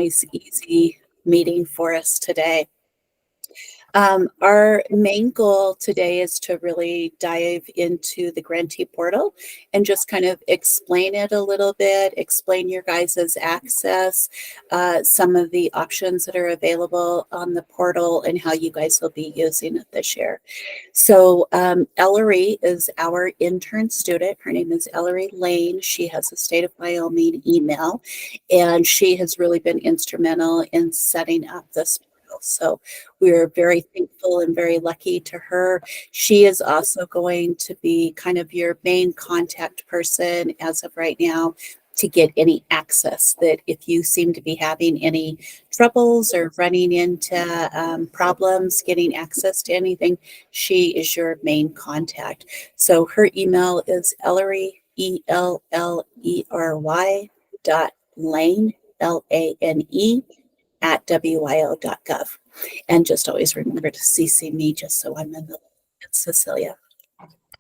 nice, easy meeting for us today. Our main goal today is to really dive into the Grantee Portal and just kind of explain it a little bit, explain your guys' access, some of the options that are available on the portal, and how you guys will be using it this year. So Ellery is our intern student. Her name is Ellery Lane. She has a State of Wyoming email, and she has really been instrumental in setting up this portal. So we're very thankful and very lucky to her. She is also going to be kind of your main contact person as of right now to get any access. That if you seem to be having any troubles or running into problems getting access to anything, she is your main contact. So her email is Ellery, ELLERY .Lane, LANE at wyo.gov. And just always remember to CC me just so I'm in the Cecilia.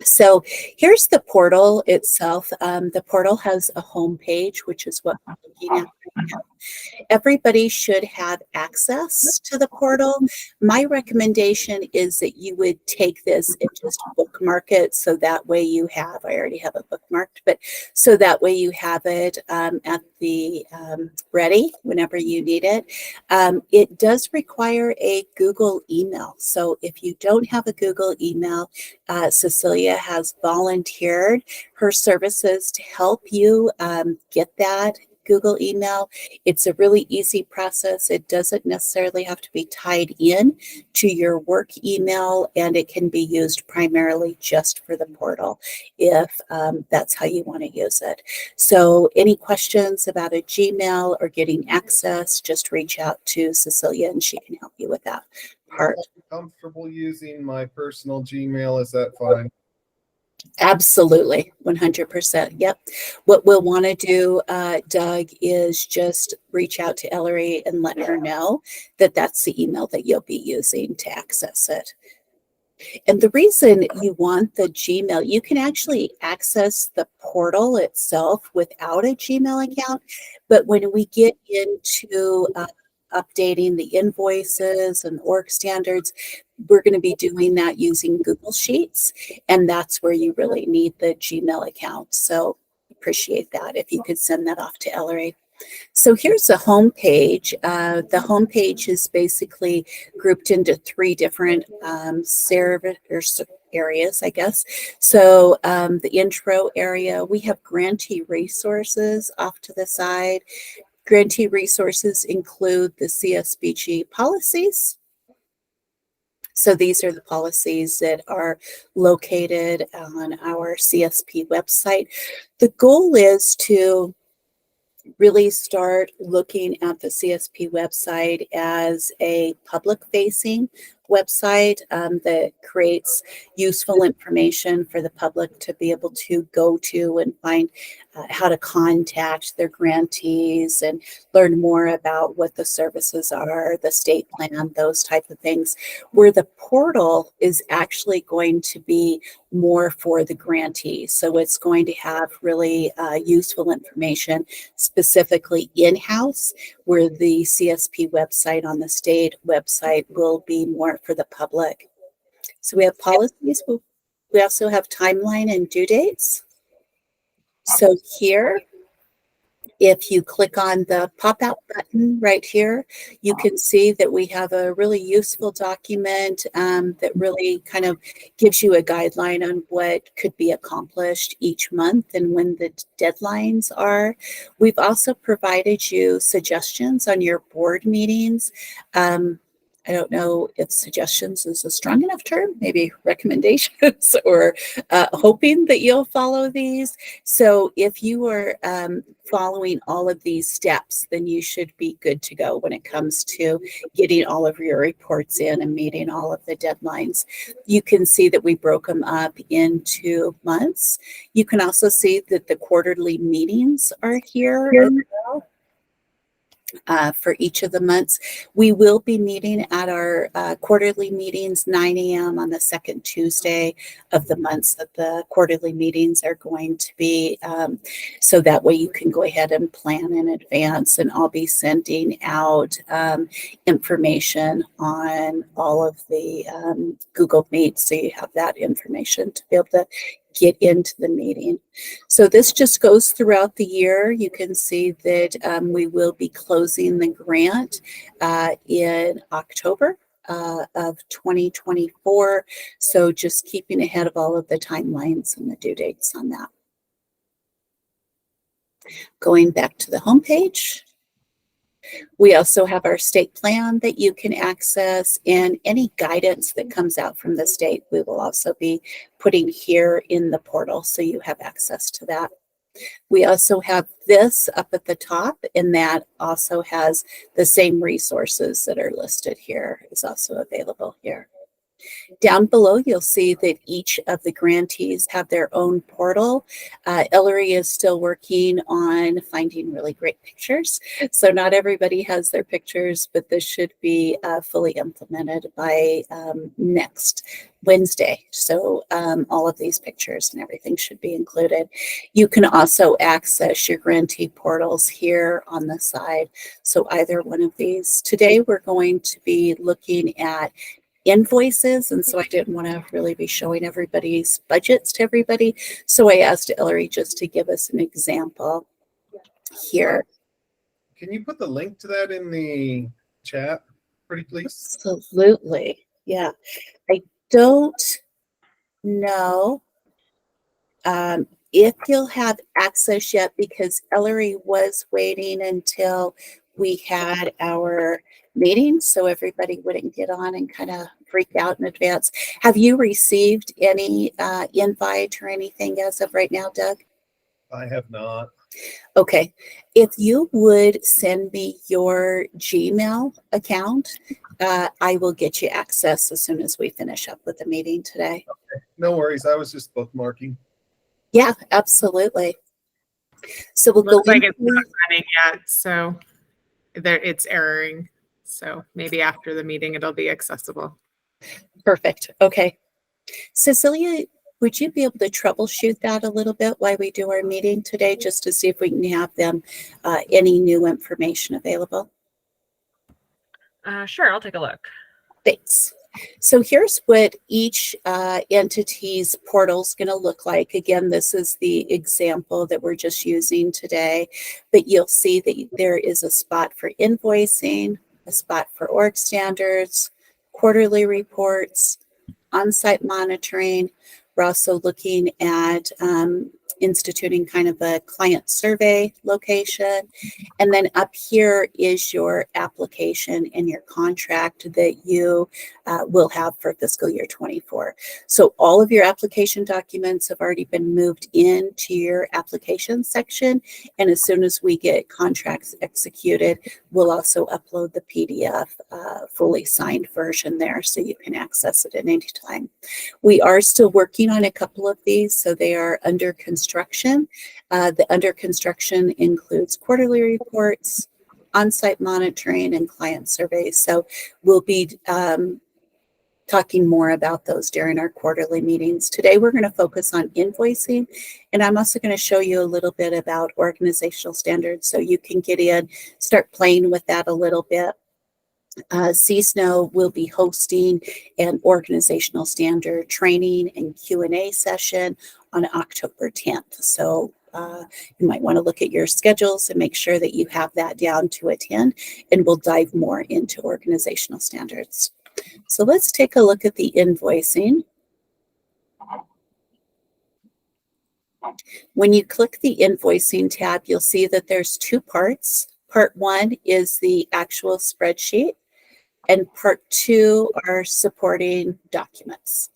So here's the portal itself. The portal has a home page, which is what we're looking at right now. Everybody should have access to the portal. My recommendation is that you would take this and just bookmark it, so that way you have, I already have it bookmarked, but so that way you have it at the ready whenever you need it. It does require a Google email. So if you don't have a Google email, Cecilia has volunteered her services to help you get that Google email. It's a really easy process. It doesn't necessarily have to be tied in to your work email, and it can be used primarily just for the portal if that's how you want to use it. So any questions about a Gmail or getting access, just reach out to Cecilia and she can help you with that part. I'm comfortable using my personal Gmail. Is that fine? Absolutely, 100%. Yep. What we'll want to do, Doug, is just reach out to Ellery and let her know that that's the email that you'll be using to access it. And the reason you want the Gmail, you can actually access the portal itself without a Gmail account. But when we get into updating the invoices and org standards, we're going to be doing that using Google Sheets, and that's where you really need the Gmail account. So appreciate that if you could send that off to Ellery. So here's the home page. The home page is basically grouped into three different areas, I guess. So the intro area, we have grantee resources off to the side. Grantee resources include the CSBG policies. So these are the policies that are located on our CSP website. The goal is to really start looking at the CSP website as a public-facing website that creates useful information for the public to be able to go to and find how to contact their grantees and learn more about what the services are, the state plan, those type of things, where the portal is actually going to be more for the grantees. So it's going to have really useful information specifically in-house, where the CSP website on the state website will be more for the public. So we have policies. We also have timeline and due dates. So here, if you click on the pop-out button right here, you can see that we have a really useful document that really kind of gives you a guideline on what could be accomplished each month and when the deadlines are. We've also provided you suggestions on your board meetings. I don't know if suggestions is a strong enough term, maybe recommendations or hoping that you'll follow these. So if you are following all of these steps, then you should be good to go when it comes to getting all of your reports in and meeting all of the deadlines. You can see that we broke them up into months. You can also see that the quarterly meetings are here as well. for each of the months. We will be meeting at our quarterly meetings, 9 a.m. on the second Tuesday of the months that the quarterly meetings are going to be. So that way you can go ahead and plan in advance, and I'll be sending out information on all of the Google Meets, so you have that information to be able to get into the meeting. So this just goes throughout the year. You can see that we will be closing the grant in October of 2024. So just keeping ahead of all of the timelines and the due dates on that. Going back to the homepage. We also have our state plan that you can access, and any guidance that comes out from the state, we will also be putting here in the portal, so you have access to that. We also have this up at the top, and that also has the same resources that are listed here is also available here. Down below, you'll see that each of the grantees have their own portal. Ellery is still working on finding really great pictures. So not everybody has their pictures, but this should be fully implemented by next Wednesday. So all of these pictures and everything should be included. You can also access your grantee portals here on the side. So either one of these. Today, we're going to be looking at invoices, and so I didn't want to really be showing everybody's budgets to everybody, so I asked Ellery just to give us an example here. Can you put the link to that in the chat, pretty please? Absolutely. Yeah, I don't know if you'll have access yet, because Ellery was waiting until we had our meeting so everybody wouldn't get on and kind of freak out in advance. Have you received any invite or anything as of right now, Doug? I have not. Okay. If you would send me your Gmail account, I will get you access as soon as we finish up with the meeting today. Okay. No worries. I was just bookmarking. Yeah, absolutely. So we'll Looks go like it's not running yet, so it's erroring. So maybe after the meeting it'll be accessible. Perfect. Okay. Cecilia, would you be able to troubleshoot that a little bit while we do our meeting today, just to see if we can have them any new information available? Sure, I'll take a look. Thanks. So here's what each entity's portal is going to look like. Again, this is the example that we're just using today, but you'll see that there is a spot for invoicing, a spot for org standards, quarterly reports, on-site monitoring. We're also looking at instituting kind of a client survey location. And then up here is your application and your contract that you will have for fiscal year 24. So all of your application documents have already been moved into your application section. And as soon as we get contracts executed, we'll also upload the PDF fully signed version there, so you can access it at any time. We are still working on a couple of these, so they are under construction. The under construction includes quarterly reports, on-site monitoring, and client surveys. So we'll be talking more about those during our quarterly meetings. Today, we're going to focus on invoicing, and I'm also going to show you a little bit about organizational standards, so you can get in, start playing with that a little bit. CSNOW will be hosting an organizational standard training and Q&A session on October 10th. So you might want to look at your schedules and make sure that you have that down to attend, and we'll dive more into organizational standards. So let's take a look at the invoicing. When you click the invoicing tab, you'll see that there's two parts. Part one is the actual spreadsheet, and part two are supporting documents.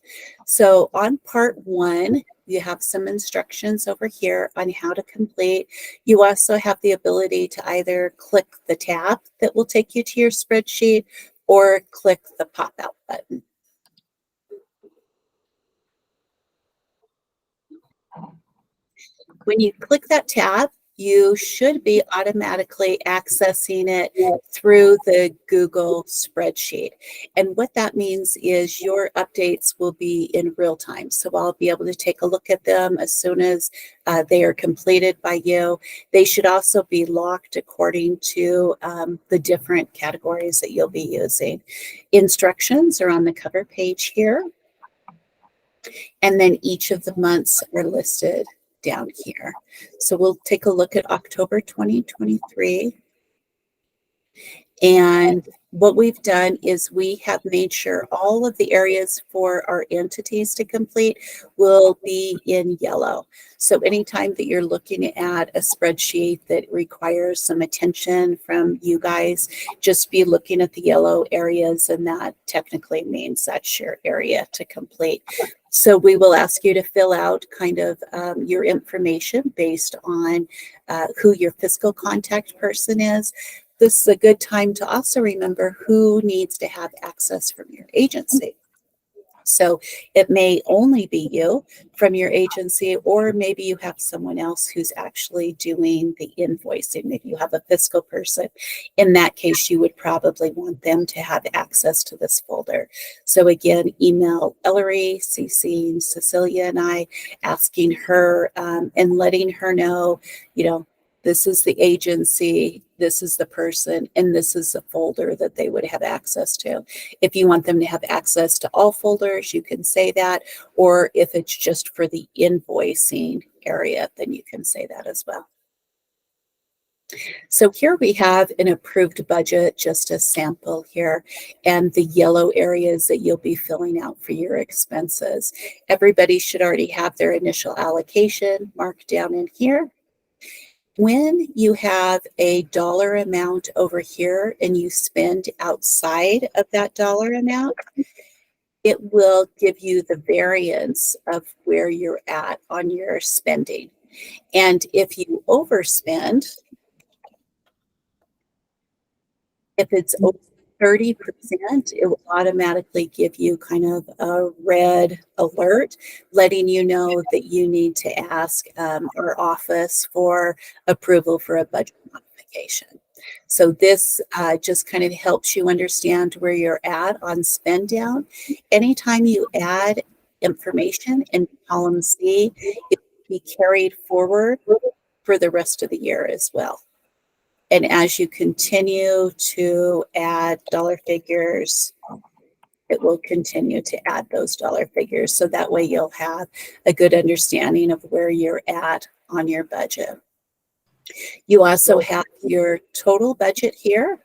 So on part one, you have some instructions over here on how to complete. You also have the ability to either click the tab that will take you to your spreadsheet or click the pop-out button. When you click that tab, you should be automatically accessing it through the Google spreadsheet. And what that means is your updates will be in real time. So I'll be able to take a look at them as soon as they are completed by you. They should also be locked according to the different categories that you'll be using. Instructions are on the cover page here. And then each of the months are listed down here. So we'll take a look at October 2023. And what we've done is we have made sure all of the areas for our entities to complete will be in yellow. So anytime that you're looking at a spreadsheet that requires some attention from you guys, just be looking at the yellow areas, and that technically means that's your area to complete. So we will ask you to fill out kind of your information based on who your fiscal contact person is. This is a good time to also remember who needs to have access from your agency. So it may only be you from your agency, or maybe you have someone else who's actually doing the invoicing. Maybe you have a fiscal person. In that case, you would probably want them to have access to this folder. So again, email Ellery, CCing Cecilia and I, asking her and letting her know, you know, this is the agency, this is the person, and this is the folder that they would have access to. If you want them to have access to all folders, you can say that. Or if it's just for the invoicing area, then you can say that as well. So here we have an approved budget, just a sample here, and the yellow areas that you'll be filling out for your expenses. Everybody should already have their initial allocation marked down in here. When you have a dollar amount over here and you spend outside of that dollar amount, it will give you the variance of where you're at on your spending. And if you overspend, if it's over 30%, it will automatically give you kind of a red alert, letting you know that you need to ask our office for approval for a budget modification. So this just kind of helps you understand where you're at on spend down. Anytime you add information in column C, it will be carried forward for the rest of the year as well. And as you continue to add dollar figures, it will continue to add those dollar figures. So that way you'll have a good understanding of where you're at on your budget. You also have your total budget here,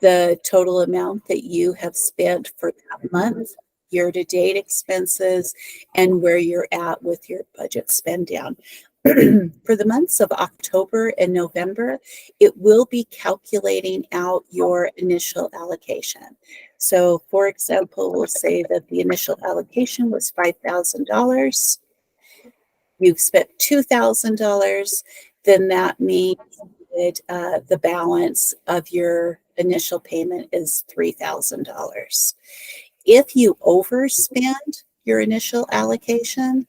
the total amount that you have spent for that month, year-to-date expenses, and where you're at with your budget spend down. For the months of October and November, it will be calculating out your initial allocation. So for example, we'll say that the initial allocation was $5,000. You've spent $2,000, then that means that the balance of your initial payment is $3,000. If you overspend your initial allocation,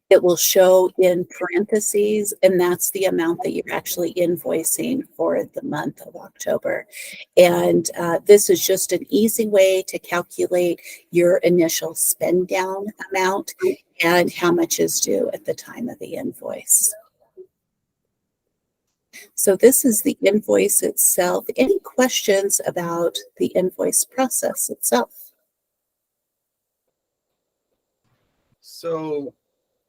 it will show in parentheses, and that's the amount that you're actually invoicing for the month of October. And this is just an easy way to calculate your initial spend down amount and how much is due at the time of the invoice. So this is the invoice itself. Any questions about the invoice process itself? So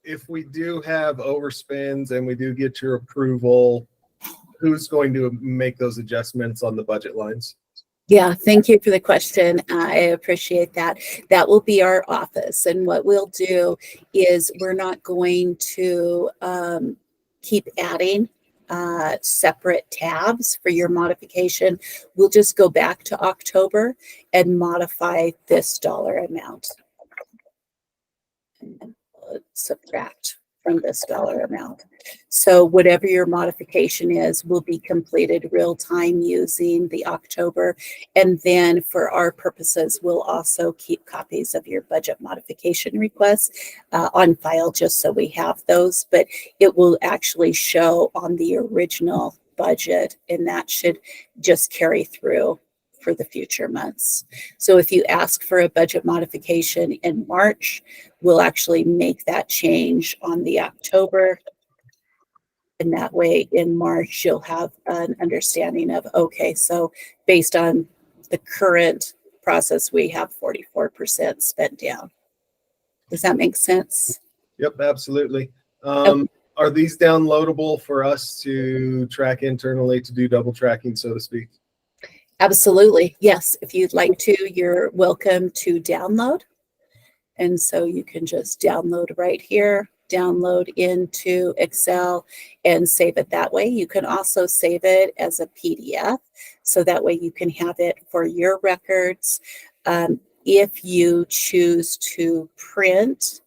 if we do have overspends and we do get your approval, who's going to make those adjustments on the budget lines? Yeah, thank you for the question. I appreciate that. That will be our office. And what we'll do is we're not going to keep adding separate tabs for your modification. We'll just go back to October and modify this dollar amount. And subtract from this dollar amount. So whatever your modification is will be completed real time using the October. And then for our purposes, we'll also keep copies of your budget modification requests on file just so we have those. But it will actually show on the original budget, and that should just carry through for the future months. So if you ask for a budget modification in March, we'll actually make that change on the October. And that way in March, you'll have an understanding of, okay, so based on the current process, we have 44% spent down. Does that make sense? Yep, absolutely. Okay. Are these downloadable for us to track internally, to do double tracking, so to speak? Absolutely. Yes. If you'd like to, you're welcome to download. And so you can just download right here, download into Excel and save it that way. You can also save it as a PDF. So that way you can have it for your records. If you choose to print,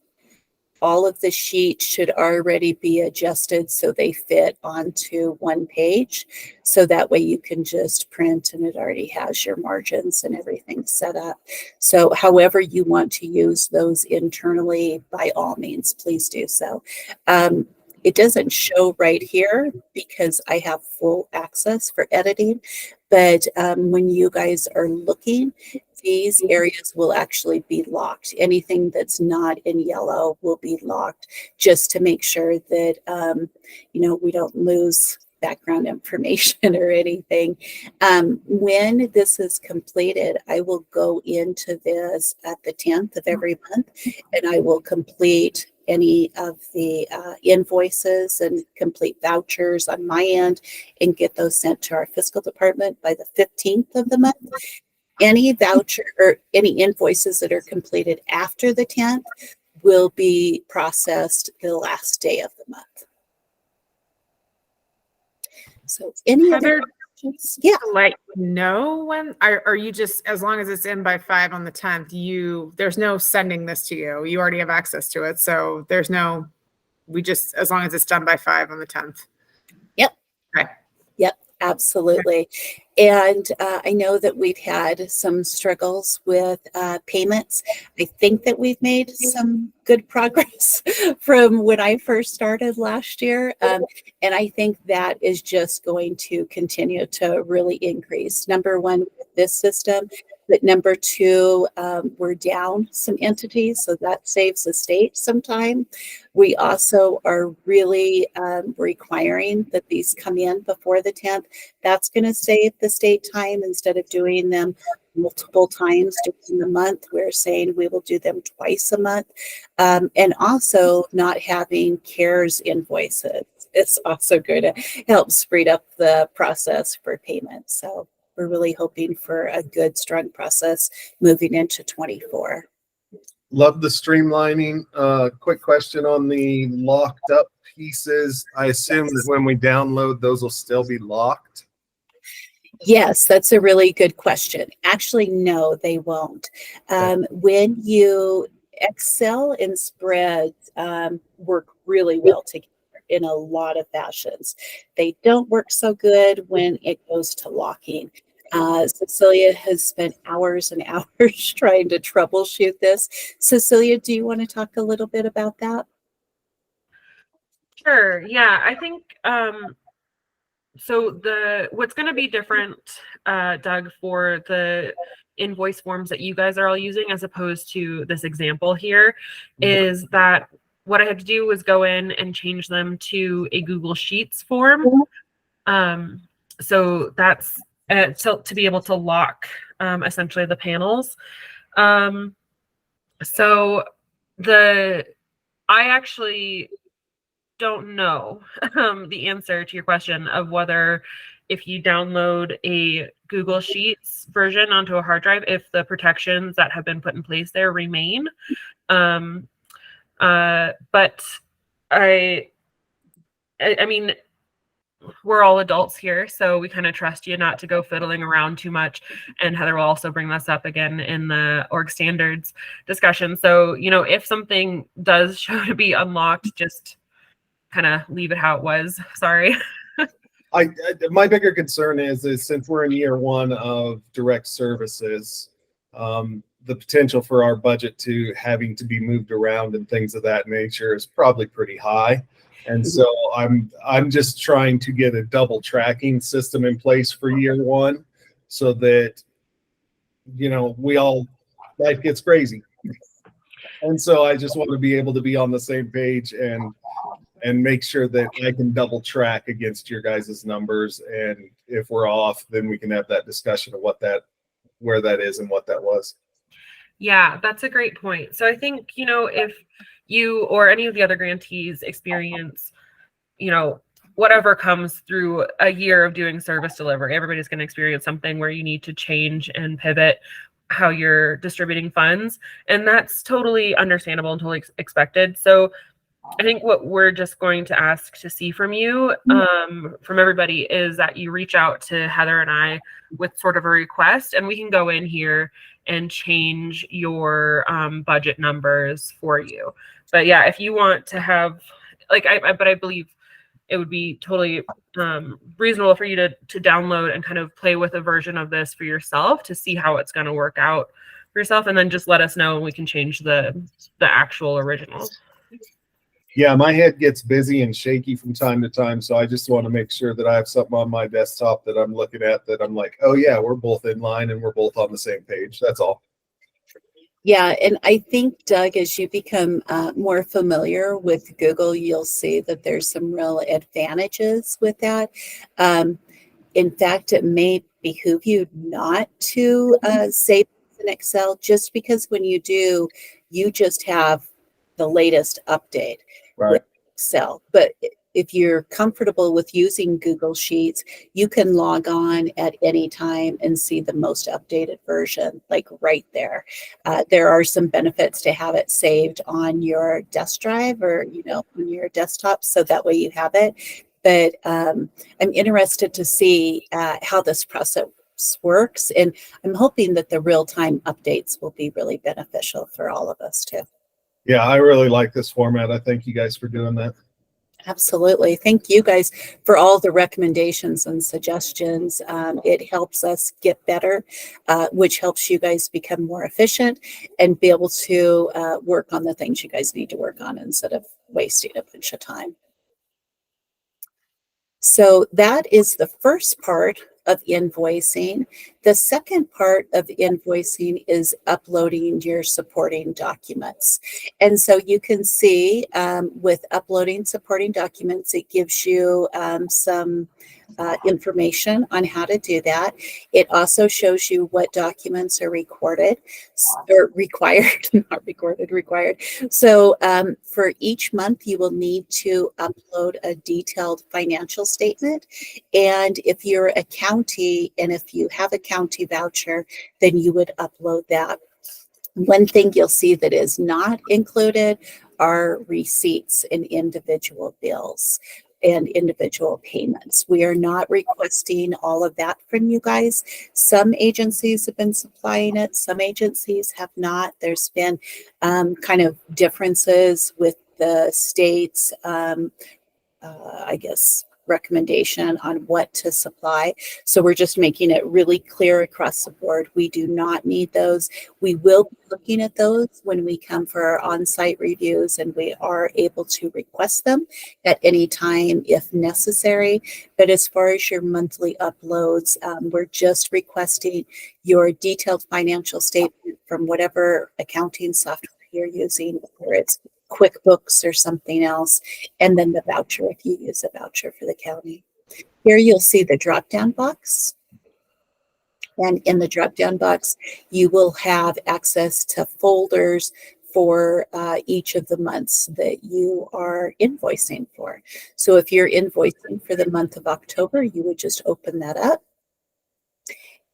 all of the sheets should already be adjusted so they fit onto one page. So that way you can just print and it already has your margins and everything set up. So however you want to use those internally, by all means, please do so. It doesn't show right here because I have full access for editing, but when you guys are looking, these areas will actually be locked. Anything that's not in yellow will be locked, just to make sure that, we don't lose background information or anything. When this is completed, I will go into this at the 10th of every month, and I will complete any of the invoices and complete vouchers on my end and get those sent to our fiscal department by the 15th of the month. Any voucher or any invoices that are completed after the 10th will be processed the last day of the month. So any other questions? Yeah. Let you know when are you just, as long as it's in by 5 on the 10th, there's no sending this to you. You already have access to it. So there's no, as long as it's done by 5 on the 10th. Yep. Okay. Yep, absolutely. And I know that we've had some struggles with payments. I think that we've made some good progress from when I first started last year. And I think that is just going to continue to really increase. Number one, with this system. But number two, we're down some entities, so that saves the state some time. We also are really requiring that these come in before the 10th. That's going to save the state time. Instead of doing them multiple times during the month, we're saying we will do them twice a month. And also not having CARES invoices. It's also going to help speed up the process for payment. So we're really hoping for a good, strong process moving into 24. Love the streamlining. Quick question on the locked up pieces. I assume that when we download, those will still be locked? Yes, that's a really good question. Actually, no, they won't. When you Excel and spreads work really well together in a lot of fashions. They don't work so good when it goes to locking. Cecilia has spent hours and hours trying to troubleshoot this. Cecilia, do you want to talk a little bit about that? Sure. Yeah, I think so. What's going to be different, Doug, for the invoice forms that you guys are all using, as opposed to this example here, is that what I had to do was go in and change them to a Google Sheets form. So that's to be able to lock essentially the panels. So I actually don't know the answer to your question of whether, if you download a Google Sheets version onto a hard drive, if the protections that have been put in place there remain. But I mean, we're all adults here, so we kind of trust you not to go fiddling around too much. And Heather will also bring this up again in the org standards discussion. So, if something does show to be unlocked, just kind of leave it how it was. Sorry. My bigger concern is since we're in year one of direct services, the potential for our budget to having to be moved around and things of that nature is probably pretty high. And so I'm just trying to get a double tracking system in place for year one so that, life gets crazy. And so I just want to be able to be on the same page and make sure that I can double track against your guys' numbers. And if we're off, then we can have that discussion of where that is and what that was. Yeah, that's a great point. So I think, if you or any of the other grantees experience, whatever comes through a year of doing service delivery, everybody's going to experience something where you need to change and pivot how you're distributing funds. And that's totally understandable and totally expected. So I think what we're just going to ask to see from you, from everybody, is that you reach out to Heather and I with sort of a request, and we can go in here and change your budget numbers for you. But yeah, if you want to have, but I believe it would be totally reasonable for you to download and kind of play with a version of this for yourself to see how it's going to work out for yourself, and then just let us know and we can change the actual original. Yeah, my head gets busy and shaky from time to time, so I just want to make sure that I have something on my desktop that I'm looking at that I'm like, oh yeah, we're both in line and we're both on the same page. That's all. Yeah, and I think, Doug, as you become more familiar with Google, you'll see that there's some real advantages with that. In fact, it may behoove you not to save in Excel, just because when you do, you just have the latest update with Excel. But if you're comfortable with using Google Sheets, you can log on at any time and see the most updated version, like right there. There are some benefits to have it saved on your desk drive or, on your desktop, so that way you have it. But I'm interested to see how this process works, and I'm hoping that the real-time updates will be really beneficial for all of us too. Yeah, I really like this format. I thank you guys for doing that. Absolutely. Thank you guys for all the recommendations and suggestions. It helps us get better, which helps you guys become more efficient and be able to work on the things you guys need to work on instead of wasting a bunch of time. So that is the first part of invoicing. The second part of invoicing is uploading your supporting documents. And so you can see with uploading supporting documents, it gives you some information on how to do that. It also shows you what documents are required, not recorded, required. So for each month, you will need to upload a detailed financial statement. And if you're a county, and if you have a county voucher, then you would upload that. One thing you'll see that is not included are receipts and individual bills and individual payments. We are not requesting all of that from you guys. Some agencies have been supplying it, some agencies have not. There's been kind of differences with the state's, I guess, recommendation on what to supply. So we're just making it really clear across the board. We do not need those. We will be looking at those when we come for our on-site reviews, and we are able to request them at any time if necessary. But as far as your monthly uploads, we're just requesting your detailed financial statement from whatever accounting software you're using, whether it's QuickBooks or something else, and then the voucher if you use a voucher for the county. Here you'll see the drop-down box. And in the drop-down box, you will have access to folders for each of the months that you are invoicing for. So if you're invoicing for the month of October, you would just open that up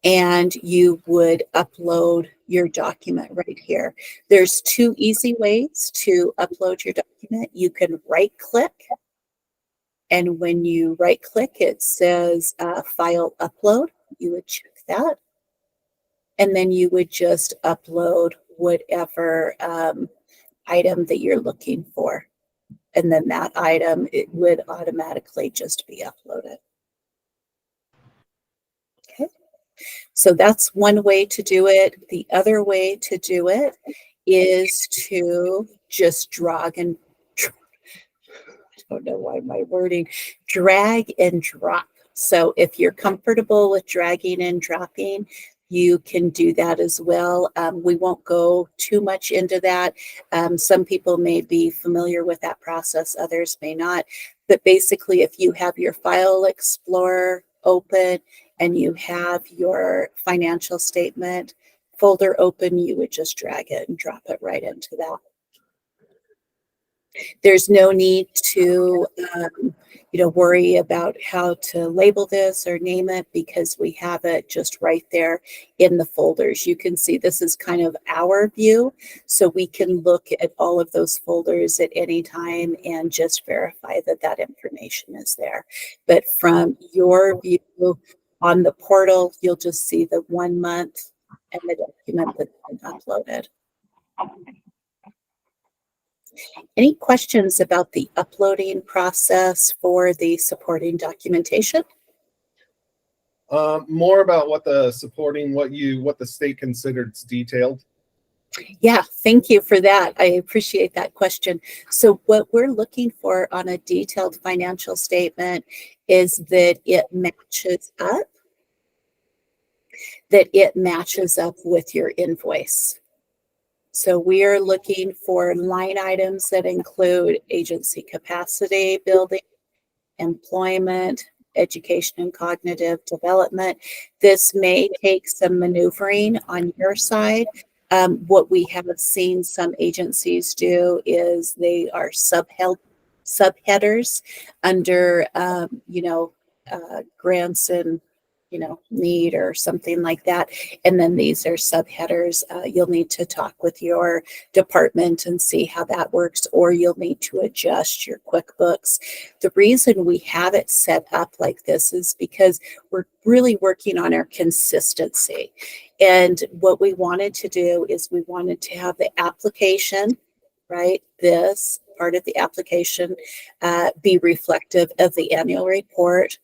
and you would upload your document right here. There's two easy ways to upload your document. You can right-click, and when you right-click, it says File Upload. You would check that, and then you would just upload whatever item that you're looking for. and then that item, it would automatically just be uploaded. Okay, so that's one way to do it. The other way to do it is to just drag and I don't know why my wording, drag and drop. So if you're comfortable with dragging and dropping, you can do that as well. We won't go too much into that. Some people may be familiar with that process, others may not. But basically, if you have your File Explorer open and you have your financial statement folder open, you would just drag it and drop it right into that. There's no need to, worry about how to label this or name it because we have it just right there in the folders. You can see this is kind of our view, so we can look at all of those folders at any time and just verify that that information is there. But from your view on the portal, you'll just see the 1 month and the document that's been uploaded. Any questions about the uploading process for the supporting documentation? More about what the supporting, what the state considers detailed. Yeah, thank you for that. I appreciate that question. So what we're looking for on a detailed financial statement is that it matches up with your invoice. So we are looking for line items that include agency capacity building, employment, education and cognitive development. This may take some maneuvering on your side. What we have seen some agencies do is they are subheaders under, grants and need or something like that. And then these are subheaders. You'll need to talk with your department and see how that works, or you'll need to adjust your QuickBooks. The reason we have it set up like this is because we're really working on our consistency. And what we wanted to do is we wanted to have the application, right? This part of the application be reflective of the annual report,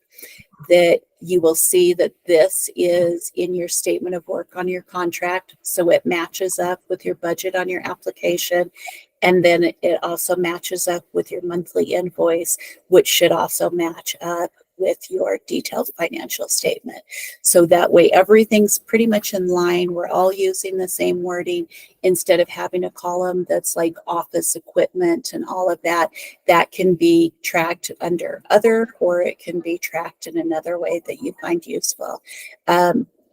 that you will see that this is in your statement of work on your contract. So it matches up with your budget on your application. And then it also matches up with your monthly invoice, which should also match up with your detailed financial statement. So that way everything's pretty much in line. We're all using the same wording instead of having a column that's like office equipment and all of that. That can be tracked under other, or it can be tracked in another way that you find useful.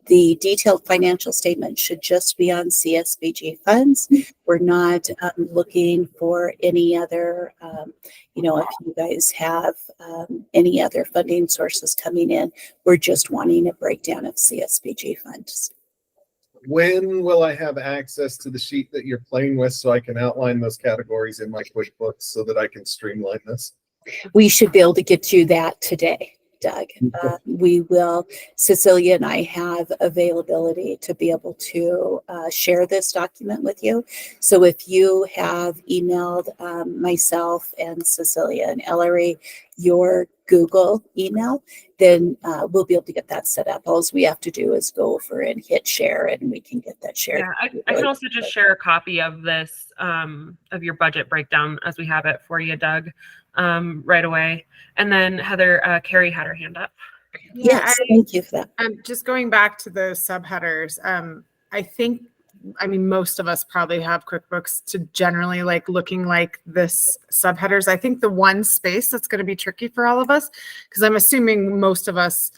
The detailed financial statement should just be on CSBG funds. We're not looking for any other, if you guys have any other funding sources coming in, we're just wanting a breakdown of CSBG funds. When will I have access to the sheet that you're playing with so I can outline those categories in my QuickBooks so that I can streamline this? We should be able to get you that today, Doug. We will, Cecilia and I have availability to be able to share this document with you. So if you have emailed myself and Cecilia and Ellery your Google email, then we'll be able to get that set up. All we have to do is go over and hit share, and we can get that shared. Yeah, I can also just share a copy of this, of your budget breakdown as we have it for you, Doug, right away. And then Heather, Carrie had her hand up. Yes, thank you for that. Just going back to the subheaders, I mean, most of us probably have QuickBooks to generally like looking like this subheaders. I think the one space that's going to be tricky for all of us, because I'm assuming most of us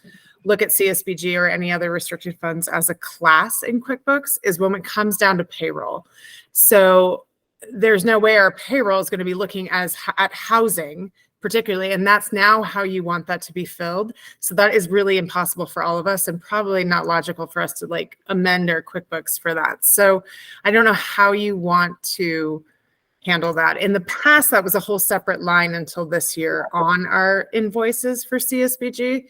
look at CSBG or any other restricted funds as a class in QuickBooks, is when it comes down to payroll. So there's no way our payroll is going to be looking at housing particularly, and that's now how you want that to be filled. So that is really impossible for all of us, and probably not logical for us to like amend our QuickBooks for that. So I don't know how you want to handle that. In the past, that was a whole separate line until this year on our invoices for CSBG,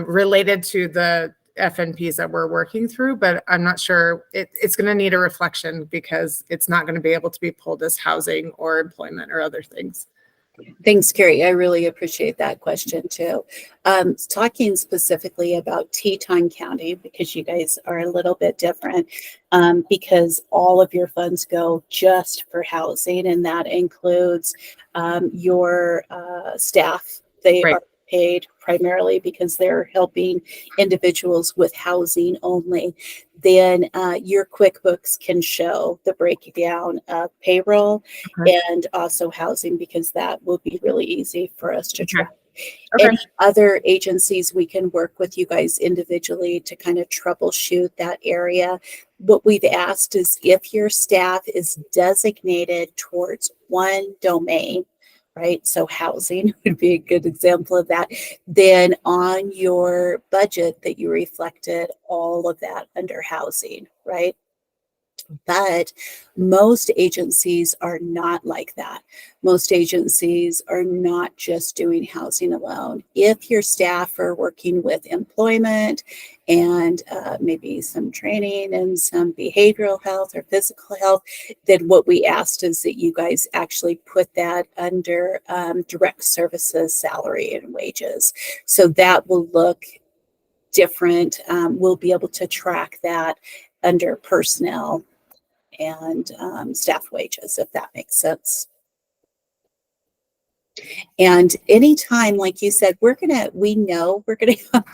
related to the FNPs that we're working through, but I'm not sure it's going to need a reflection because it's not going to be able to be pulled as housing or employment or other things. Thanks, Carrie. I really appreciate that question too. Talking specifically about Teton County, because you guys are a little bit different, because all of your funds go just for housing, and that includes your staff. They Right. are paid primarily because they're helping individuals with housing only. Then your QuickBooks can show the breakdown of payroll and also housing, because that will be really easy for us to track. Okay. Any other agencies, we can work with you guys individually to kind of troubleshoot that area. What we've asked is if your staff is designated towards one domain, right? So housing would be a good example of that. Then on your budget that you reflected all of that under housing, right? But most agencies are not like that. Most agencies are not just doing housing alone. If your staff are working with employment and maybe some training and some behavioral health or physical health, then what we asked is that you guys actually put that under direct services, salary and wages. So that will look different. We'll be able to track that under personnel and staff wages, if that makes sense. And anytime, like you said, we know we're gonna have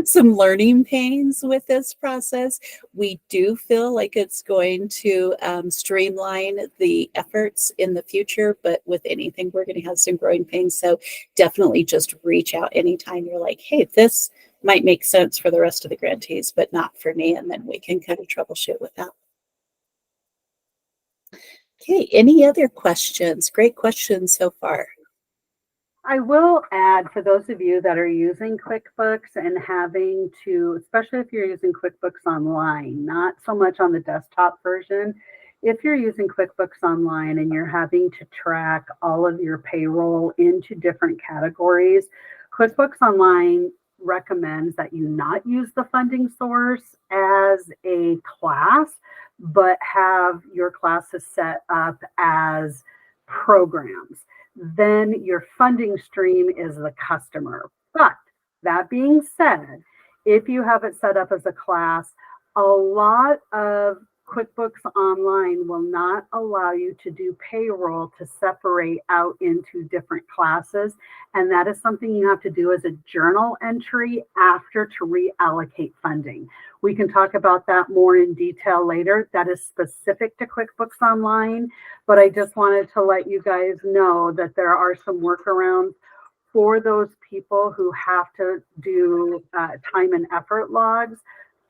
some learning pains with this process. We do feel like it's going to streamline the efforts in the future, but with anything, we're gonna have some growing pains. So definitely just reach out anytime you're like, hey, this might make sense for the rest of the grantees, but not for me. And then we can kind of troubleshoot with that. Okay, any other questions? Great questions so far. I will add, for those of you that are using QuickBooks and having to, especially if you're using QuickBooks Online, not so much on the desktop version, if you're using QuickBooks Online and you're having to track all of your payroll into different categories, QuickBooks Online recommends that you not use the funding source as a class, but have your classes set up as programs. Then your funding stream is the customer. But that being said, if you have it set up as a class, a lot of QuickBooks Online will not allow you to do payroll to separate out into different classes. And that is something you have to do as a journal entry after to reallocate funding. We can talk about that more in detail later. That is specific to QuickBooks Online, but I just wanted to let you guys know that there are some workarounds for those people who have to do time and effort logs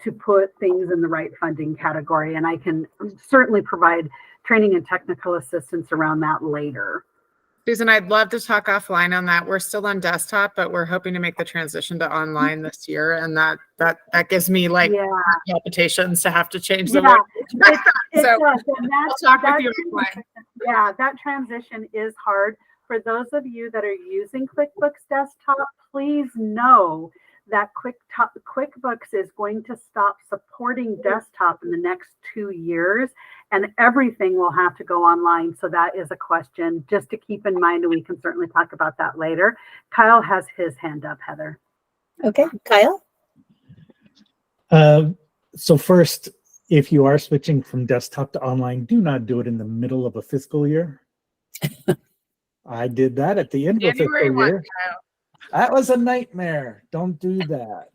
to put things in the right funding category. And I can certainly provide training and technical assistance around that later. Susan, I'd love to talk offline on that. We're still on desktop, but we're hoping to make the transition to online this year. And that gives me like palpitations to have to change the way. It So does. And I'll talk with you offline. Yeah, that transition is hard. For those of you that are using QuickBooks Desktop, please know that QuickBooks is going to stop supporting desktop in the next 2 years, and everything will have to go online. So that is a question just to keep in mind, and we can certainly talk about that later. Kyle has his hand up, Heather. Okay, Kyle? So first, if you are switching from desktop to online, do not do it in the middle of a fiscal year. I did that at the end of a fiscal year. That was a nightmare. Don't do that.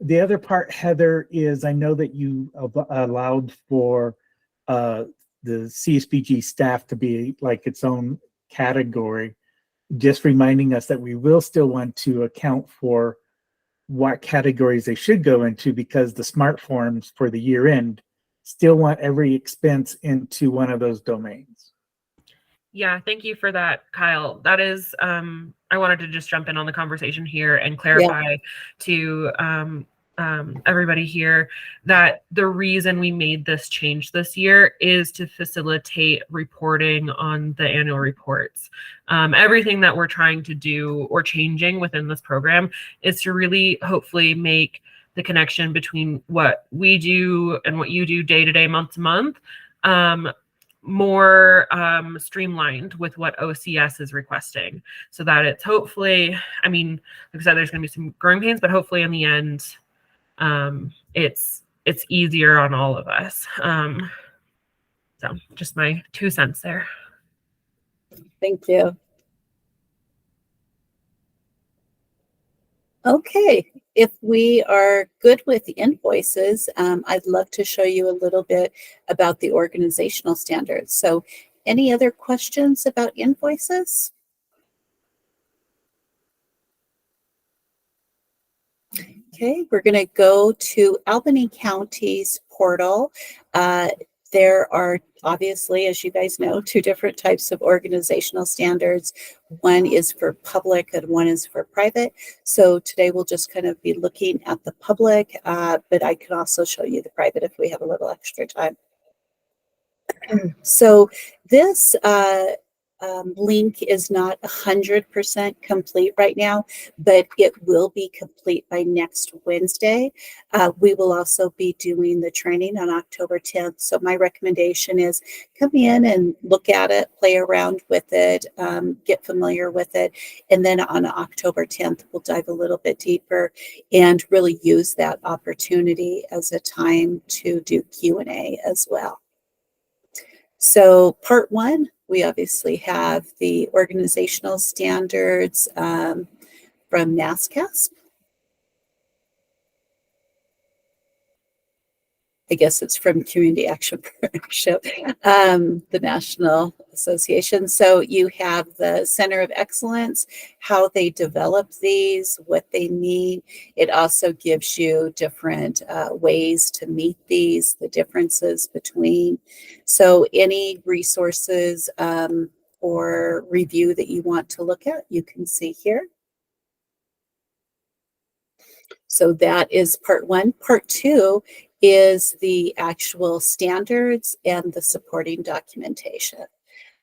The other part, Heather, is I know that you allowed for the CSBG staff to be like its own category, just reminding us that we will still want to account for what categories they should go into, because the smart forms for the year end still want every expense into one of those domains. Yeah, thank you for that, Kyle. That is, I wanted to just jump in on the conversation here and clarify to everybody here that the reason we made this change this year is to facilitate reporting on the annual reports. Everything that we're trying to do or changing within this program is to really hopefully make the connection between what we do and what you do day to day, month to month, more streamlined with what OCS is requesting, so that it's hopefully, I mean, like I said, there's going to be some growing pains, but hopefully in the end, it's easier on all of us. So just my 2 cents there. Thank you. Okay, if we are good with the invoices, I'd love to show you a little bit about the organizational standards. So any other questions about invoices? Okay, we're going to go to Albany County's portal. There are obviously, as you guys know, 2 different types of organizational standards. One is for public and one is for private. So today we'll just kind of be looking at the public, but I can also show you the private if we have a little extra time. So this link is not 100% complete right now, but it will be complete by next Wednesday. We will also be doing the training on October 10th. So my recommendation is come in and look at it, play around with it, get familiar with it. And then on October 10th, we'll dive a little bit deeper and really use that opportunity as a time to do Q&A as well. So part 1, we obviously have the organizational standards from NASCASP. I guess it's from Community Action Partnership, the National Association. So you have the Center of Excellence, how they develop these, what they need. It also gives you different ways to meet these, the differences between. So any resources or review that you want to look at, you can see here. So that is part 1. Part 2 is the actual standards and the supporting documentation.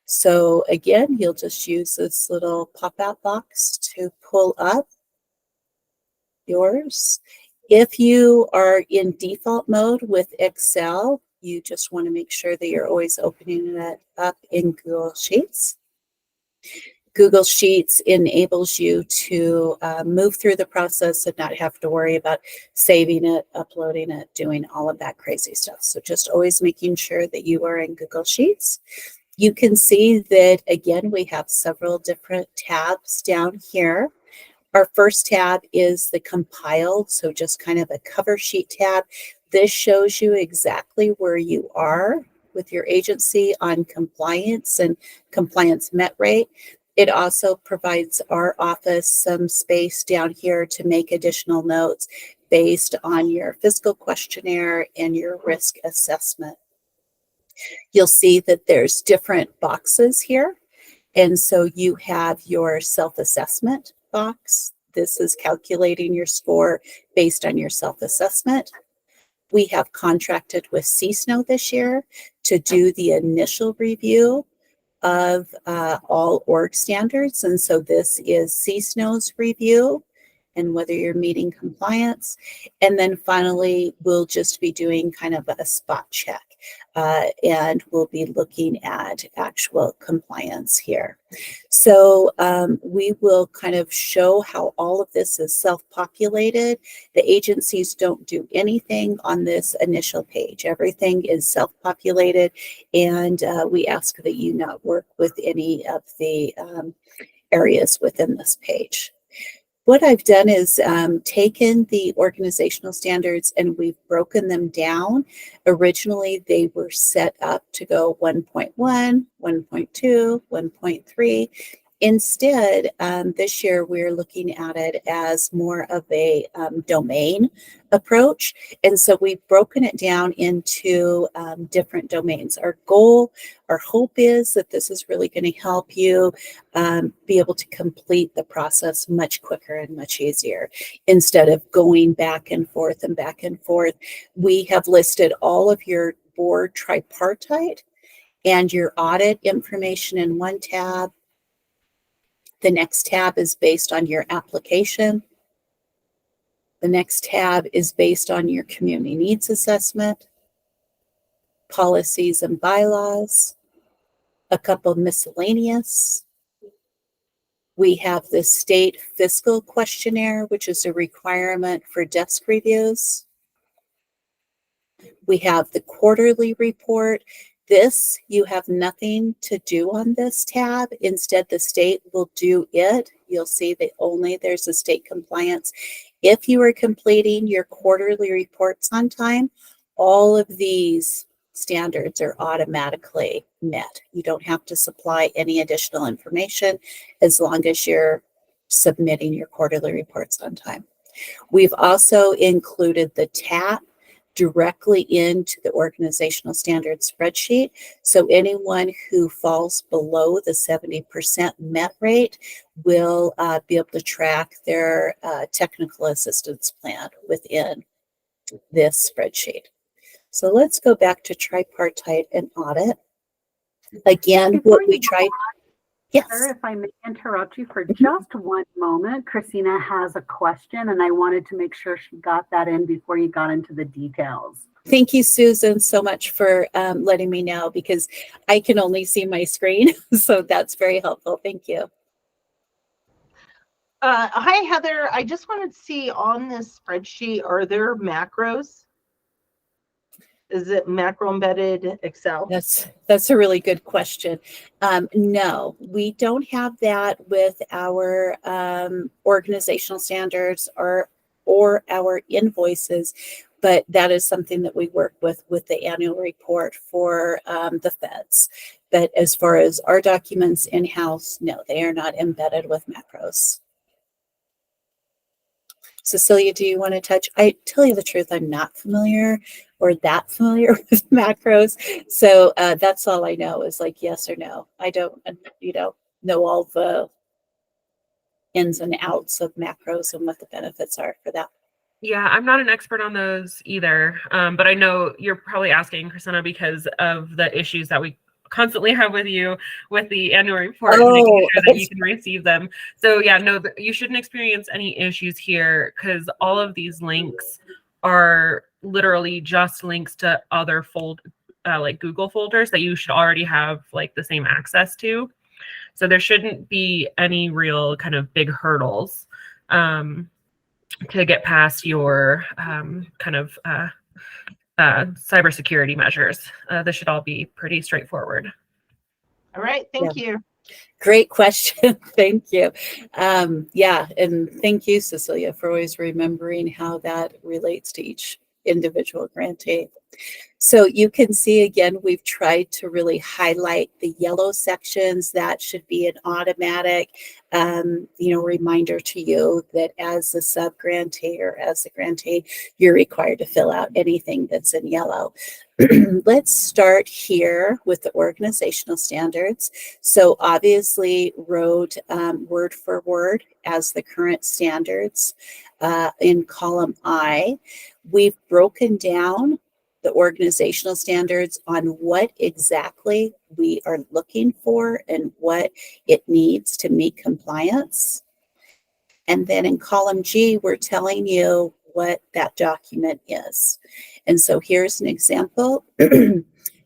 So again, you'll just use this little pop-out box to pull up yours. If you are in default mode with Excel, you just want to make sure that you're always opening it up in Google Sheets. Google Sheets enables you to move through the process and not have to worry about saving it, uploading it, doing all of that crazy stuff. So just always making sure that you are in Google Sheets. You can see that, again, we have several different tabs down here. Our first tab is the compiled, so just kind of a cover sheet tab. This shows you exactly where you are with your agency on compliance and compliance met rate. It also provides our office some space down here to make additional notes based on your fiscal questionnaire and your risk assessment. You'll see that there's different boxes here. And so you have your self-assessment box. This is calculating your score based on your self-assessment. We have contracted with CSNOW this year to do the initial review of all org standards. And so this is CSNOW's review and whether you're meeting compliance. And then finally, we'll just be doing kind of a spot check and we'll be looking at actual compliance here. So we will kind of show how all of this is self-populated. The agencies don't do anything on this initial page. Everything is self-populated, and we ask that you not work with any of the areas within this page. What I've done is taken the organizational standards and we've broken them down. Originally, they were set up to go 1.1, 1.2, 1.3. Instead, this year we're looking at it as more of a domain approach. And so we've broken it down into different domains. Our goal, our hope is that this is really going to help you be able to complete the process much quicker and much easier. Instead of going back and forth and back and forth, we have listed all of your board tripartite and your audit information in one tab. The next tab is based on your application. The next tab is based on your community needs assessment, policies and bylaws. a couple miscellaneous. We have the state fiscal questionnaire, which is a requirement for desk reviews. We have the quarterly report. This, you have nothing to do on this tab. Instead, the state will do it. You'll see that only there's a state compliance. If you are completing your quarterly reports on time, all of these standards are automatically met. You don't have to supply any additional information as long as you're submitting your quarterly reports on time. We've also included the TAP directly into the organizational standard spreadsheet. So anyone who falls below the 70% met rate will be able to track their technical assistance plan within this spreadsheet. So let's go back to tripartite and audit. Again, Before what we you go tried. on, Yes. Heather, if I may interrupt you for just one moment, Christina has a question and I wanted to make sure she got that in before you got into the details. Thank you, Susan, so much for letting me know, because I can only see my screen. So that's very helpful. Thank you. Hi, Heather. I just wanted to see on this spreadsheet, are there macros? Is it macro embedded Excel? That's a really good question. No, we don't have that with our organizational standards or our invoices, but that is something that we work with the annual report for the feds. But as far as our documents in-house, no, they are not embedded with macros. Cecilia, do you want to touch? I tell you the truth, I'm not familiar that familiar with macros. So that's all I know is like yes or no. I don't, know all the ins and outs of macros and what the benefits are for that. Yeah, I'm not an expert on those either. But I know you're probably asking, Christina, because of the issues that we constantly have with you with the annual report, making sure that you can receive them. So yeah, no, you shouldn't experience any issues here because all of these links are literally just links to other like Google folders that you should already have like the same access to. So there shouldn't be any real kind of big hurdles to get past your cybersecurity measures. This should all be pretty straightforward. All right, thank you. Great question. Thank you. Yeah, and thank you, Cecilia, for always remembering how that relates to each individual grantee. So you can see again, we've tried to really highlight the yellow sections. That should be an automatic, reminder to you that as a sub-grantee or as a grantee, you're required to fill out anything that's in yellow. Let's start here with the organizational standards. So obviously wrote word for word as the current standards in column I. We've broken down the organizational standards on what exactly we are looking for and what it needs to meet compliance. And then in column G, we're telling you what that document is. And so here's an example. The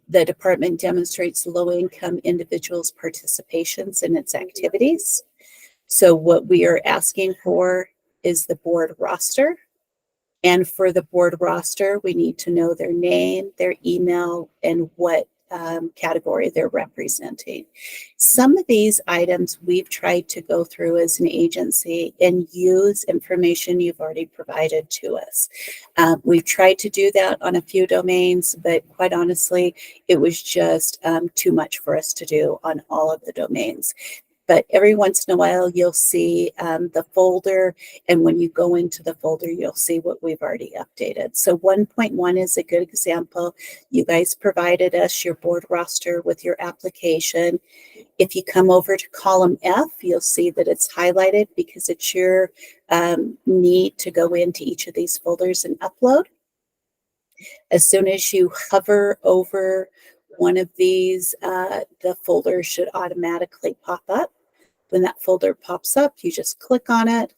department demonstrates low-income individuals' participations in its activities. So what we are asking for is the board roster. And for the board roster, we need to know their name, their email, and what category they're representing. Some of these items we've tried to go through as an agency and use information you've already provided to us. We've tried to do that on a few domains, but quite honestly, it was just too much for us to do on all of the domains. But every once in a while, you'll see the folder. And when you go into the folder, you'll see what we've already updated. So 1.1 is a good example. You guys provided us your board roster with your application. If you come over to column F, you'll see that it's highlighted because it's your need to go into each of these folders and upload. As soon as you hover over one of these, the folder should automatically pop up. When that folder pops up, you just click on it,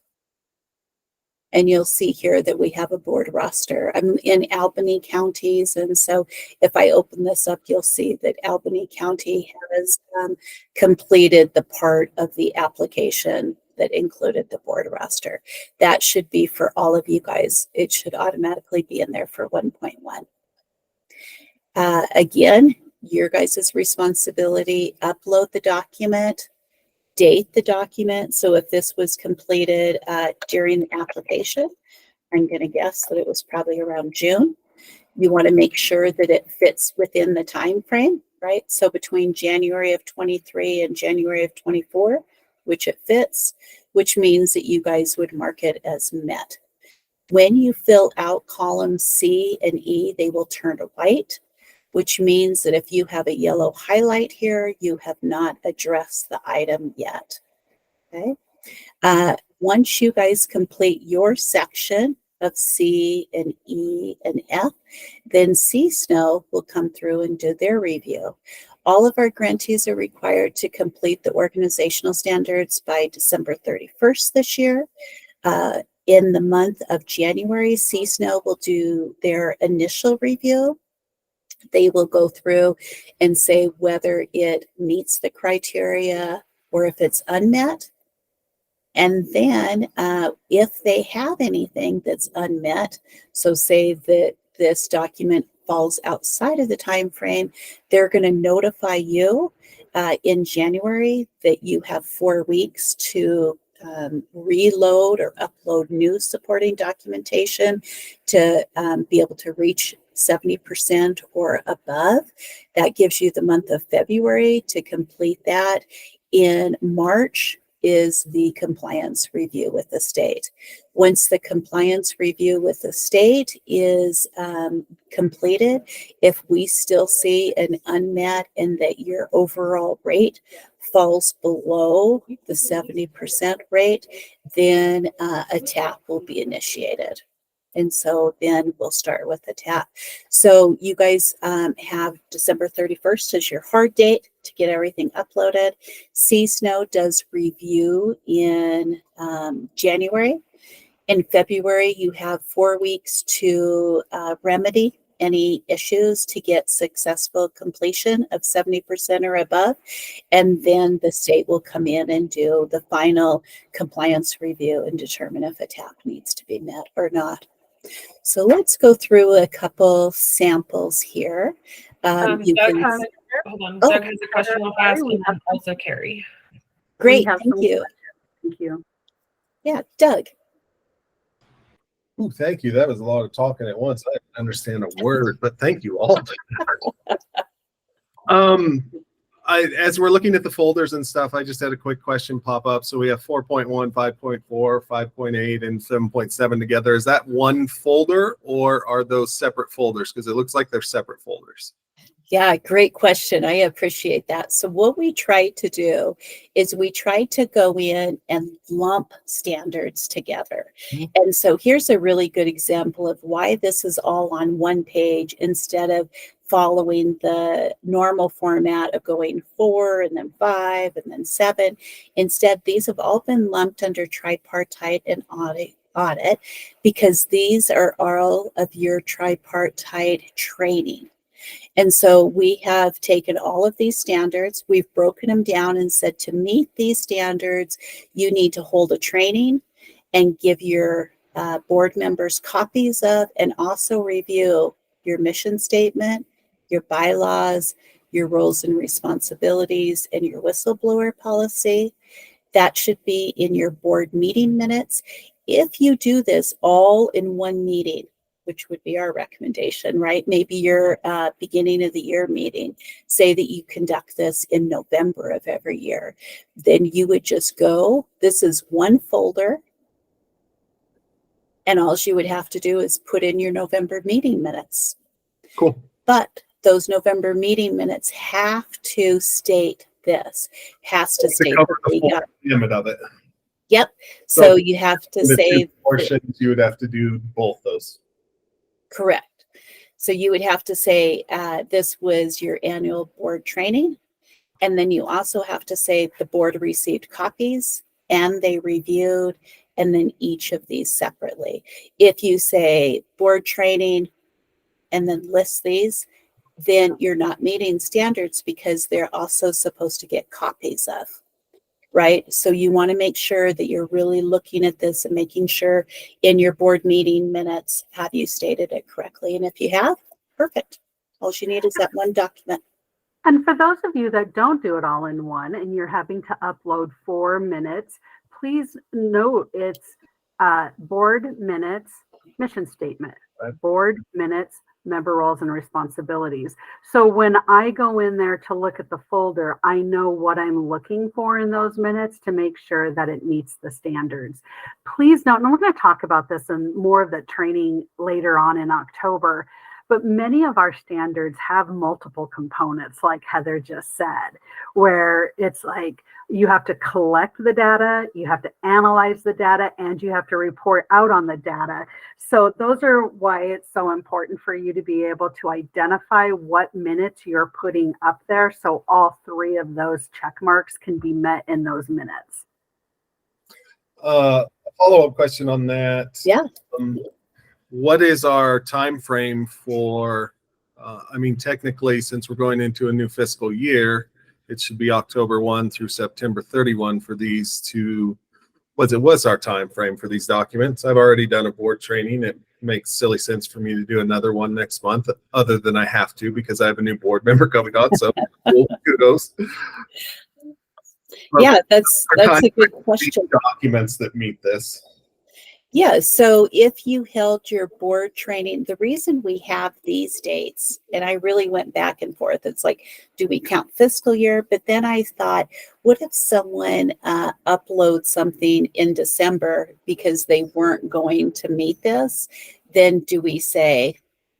And you'll see here that we have a board roster. I'm in Albany counties, and so if I open this up, you'll see that Albany County has completed the part of the application that included the board roster. That should be for all of you guys. It should automatically be in there for 1.1. Again, your guys' responsibility, upload the document, date the document. So if this was completed during the application, I'm going to guess that it was probably around June. You want to make sure that it fits within the time frame, right? So between January of 23 and January of 24, which it fits, which means that you guys would mark it as met. When you fill out columns C and E, they will turn to white, which means that if you have a yellow highlight here, you have not addressed the item yet, okay? Once you guys complete your section of C and E and F, then CSNOW will come through and do their review. All of our grantees are required to complete the organizational standards by December 31st this year. In the month of January, CSNOW will do their initial review. They will go through and say whether it meets the criteria or if it's unmet. And then if they have anything that's unmet, so say that this document falls outside of the time frame, they're going to notify you in January that you have 4 weeks to reload or upload new supporting documentation to be able to reach 70% or above. That gives you the month of February to complete that. In March is the compliance review with the state. Once the compliance review with the state is completed, if we still see an unmet and that your overall rate falls below the 70% rate, then a TAP will be initiated. And so then we'll start with the TAP. So you guys have December 31st as your hard date to get everything uploaded. CSNOW does review in January. In February, you have 4 weeks to remedy any issues to get successful completion of 70% or above. And then the state will come in and do the final compliance review and determine if a TAP needs to be met or not. So let's go through a couple samples here. Doug has a question I'll ask, and then also Carrie. Great, thank you. Thank you. Yeah, Doug. Ooh, thank you. That was a lot of talking at once. I didn't understand a word, but thank you all. As we're looking at the folders and stuff, I just had a quick question pop up. So we have 4.1, 5.4, 5.8, and 7.7 together. Is that one folder or are those separate folders? Because it looks like they're separate folders. Yeah, great question. I appreciate that. So what we try to do is we try to go in and lump standards together. And so here's a really good example of why this is all on one page instead of following the normal format of going 4 and then 5 and then 7. Instead, these have all been lumped under tripartite and audit because these are all of your tripartite training. And so we have taken all of these standards, we've broken them down and said to meet these standards, you need to hold a training and give your board members copies of and also review your mission statement, your bylaws, your roles and responsibilities, and your whistleblower policy. That should be in your board meeting minutes. If you do this all in one meeting, which would be our recommendation, right? Maybe your beginning of the year meeting, say that you conduct this in November of every year, then you would just go, this is one folder, and all you would have to do is put in your November meeting minutes. Cool. But those November meeting minutes have to state this, has to state cover the the full limit of it. Yep. So you have to The say two portions, you would have to do both those. correct. So you would have to say this was your annual board training. And then you also have to say the board received copies and they reviewed and then each of these separately. If you say board training and then list these, then you're not meeting standards because they're also supposed to get copies of, right? So you want to make sure that you're really looking at this and making sure in your board meeting minutes, have you stated it correctly? And if you have, perfect. All you need is that one document. And for those of you that don't do it all in one and you're having to upload 4 minutes, please note it's board minutes, mission statement, board minutes, member roles and responsibilities. So when I go in there to look at the folder, I know what I'm looking for in those minutes to make sure that it meets the standards. Please note, and we're going to talk about this in more of the training later on in October, but many of our standards have multiple components, like Heather just said, where it's like you have to collect the data, you have to analyze the data, and you have to report out on the data. So those are why it's so important for you to be able to identify what minutes you're putting up there, so all 3 of those check marks can be met in those minutes. A follow-up question on that. Yeah. What is our time frame for, I mean, technically, since we're going into a new fiscal year, it should be October 1 through September 31 for these two. What's our time frame for these documents? I've already done a board training. It makes silly sense for me to do another one next month, other than I have to because I have a new board member coming on. So kudos. Yeah, that's a good question. Documents that meet this. Yeah, so if you held your board training, the reason we have these dates, and I really went back and forth, it's like, do we count fiscal year? But then I thought, what if someone uploads something in December because they weren't going to meet this? Then do we say,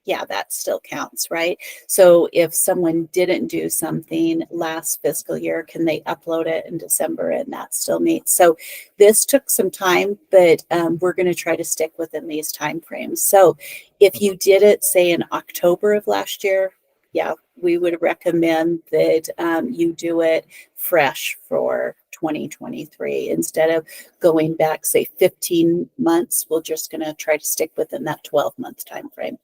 yeah, that still counts, right? So if someone didn't do something last fiscal year, can they upload it in December and that still meets? So this took some time, but we're going to try to stick within these time frames. So if you did it, say in October of last year, yeah, we would recommend that you do it fresh for 2023 instead of going back, say 15 months. We're just going to try to stick within that 12-month time frame.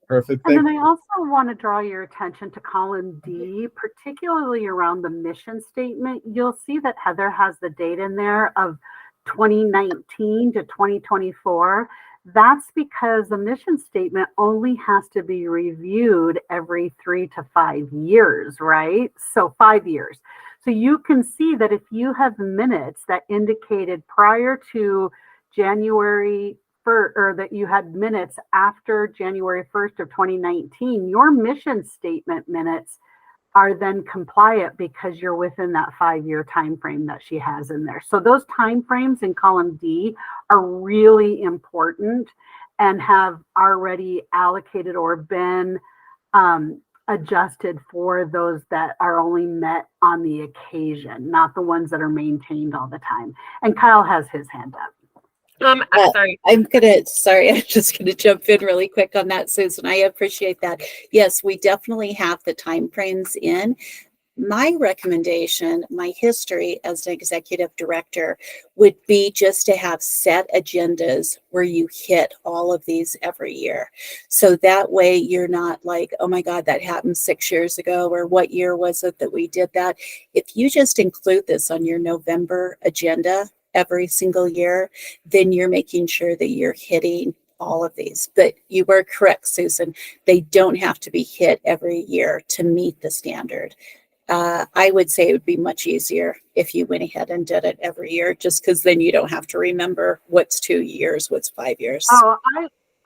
Perfect. And then I also want to draw your attention to column D, particularly around the mission statement. You'll see that Heather has the date in there of 2019 to 2024. That's because the mission statement only has to be reviewed every 3 to 5 years, right? So 5 years. So you can see that if you have minutes that indicated prior to January or that you had minutes after January 1st of 2019, your mission statement minutes are then compliant because you're within that 5-year time frame that she has in there. So those time frames in column D are really important and have already allocated or been adjusted for those that are only met on the occasion, not the ones that are maintained all the time. And Kyle has his hand up. Sorry. I'm just gonna jump in really quick on that, Susan. I appreciate that. Yes, we definitely have the time frames in. My recommendation, my history as an executive director would be just to have set agendas where you hit all of these every year. So that way you're not like, oh my God, that happened 6 years ago, or what year was it that we did that? If you just include this on your November agenda every single year, then you're making sure that you're hitting all of these. But you were correct, Susan. They don't have to be hit every year to meet the standard. I would say it would be much easier if you went ahead and did it every year, just because then you don't have to remember what's 2 years, what's 5 years. Oh,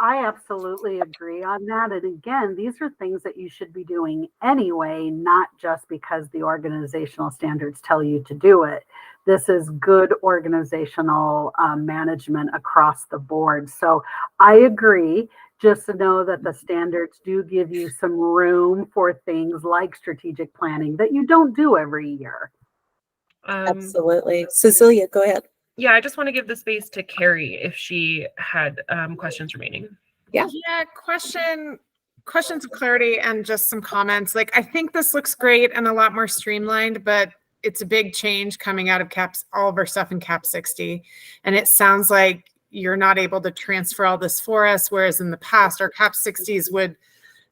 I absolutely agree on that. And again, these are things that you should be doing anyway, not just because the organizational standards tell you to do it. This is good organizational management across the board. So I agree. Just to know that the standards do give you some room for things like strategic planning that you don't do every year. Absolutely. Cecilia, go ahead. Yeah, I just want to give the space to Carrie if she had questions remaining. Yeah. Questions of clarity and just some comments. Like, I think this looks great and a lot more streamlined, but it's a big change coming out of caps, all of our stuff in cap 60. And it sounds like you're not able to transfer all this for us. Whereas in the past, our cap 60s would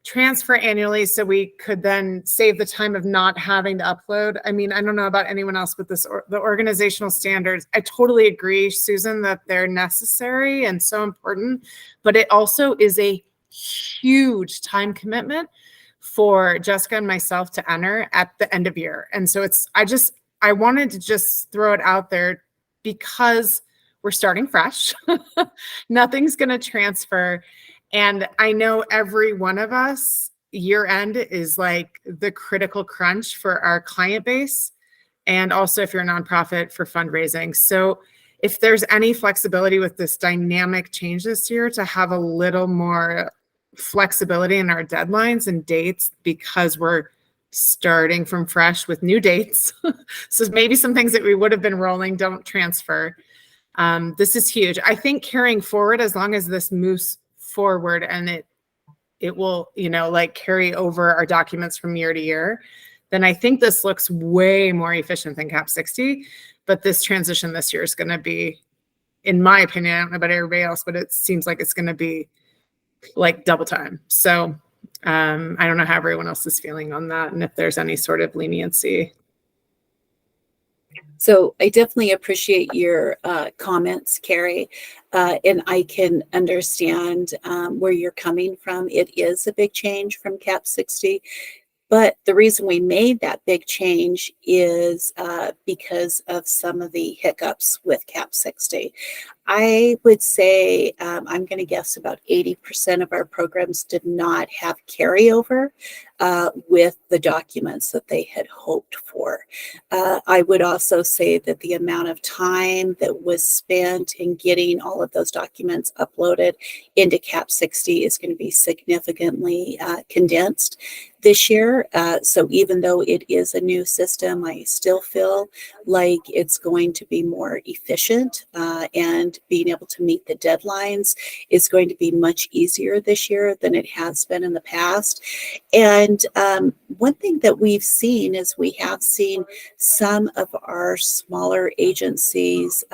transfer annually so we could then save the time of not having to upload. I mean, I don't know about anyone else with this, the organizational standards. I totally agree, Susan, that they're necessary and so important, but it also is a huge time commitment for Jessica and myself to enter at the end of year. And so I wanted to just throw it out there because we're starting fresh. Nothing's going to transfer. And I know every one of us, year end is like the critical crunch for our client base. And also if you're a nonprofit, for fundraising. So if there's any flexibility with this dynamic change this year to have a little more flexibility in our deadlines and dates, because we're starting from fresh with new dates. So maybe some things that we would have been rolling don't transfer. This is huge. I think carrying forward, as long as this moves forward and it will, like carry over our documents from year to year, then I think this looks way more efficient than cap 60. But this transition this year is going to be, in my opinion, I don't know about everybody else, but it seems like it's going to be like double time. So I don't know how everyone else is feeling on that, and if there's any sort of leniency. So I definitely appreciate your comments, Carrie, and I can understand where you're coming from. It is a big change from cap 60. But the reason we made that big change is because of some of the hiccups with cap 60. I would say, I'm going to guess about 80% of our programs did not have carryover with the documents that they had hoped for. I would also say that the amount of time that was spent in getting all of those documents uploaded into cap 60 is going to be significantly condensed this year. So even though it is a new system, I still feel like it's going to be more efficient, and being able to meet the deadlines is going to be much easier this year than it has been in the past. And one thing that we've seen is we have seen some of our smaller agencies,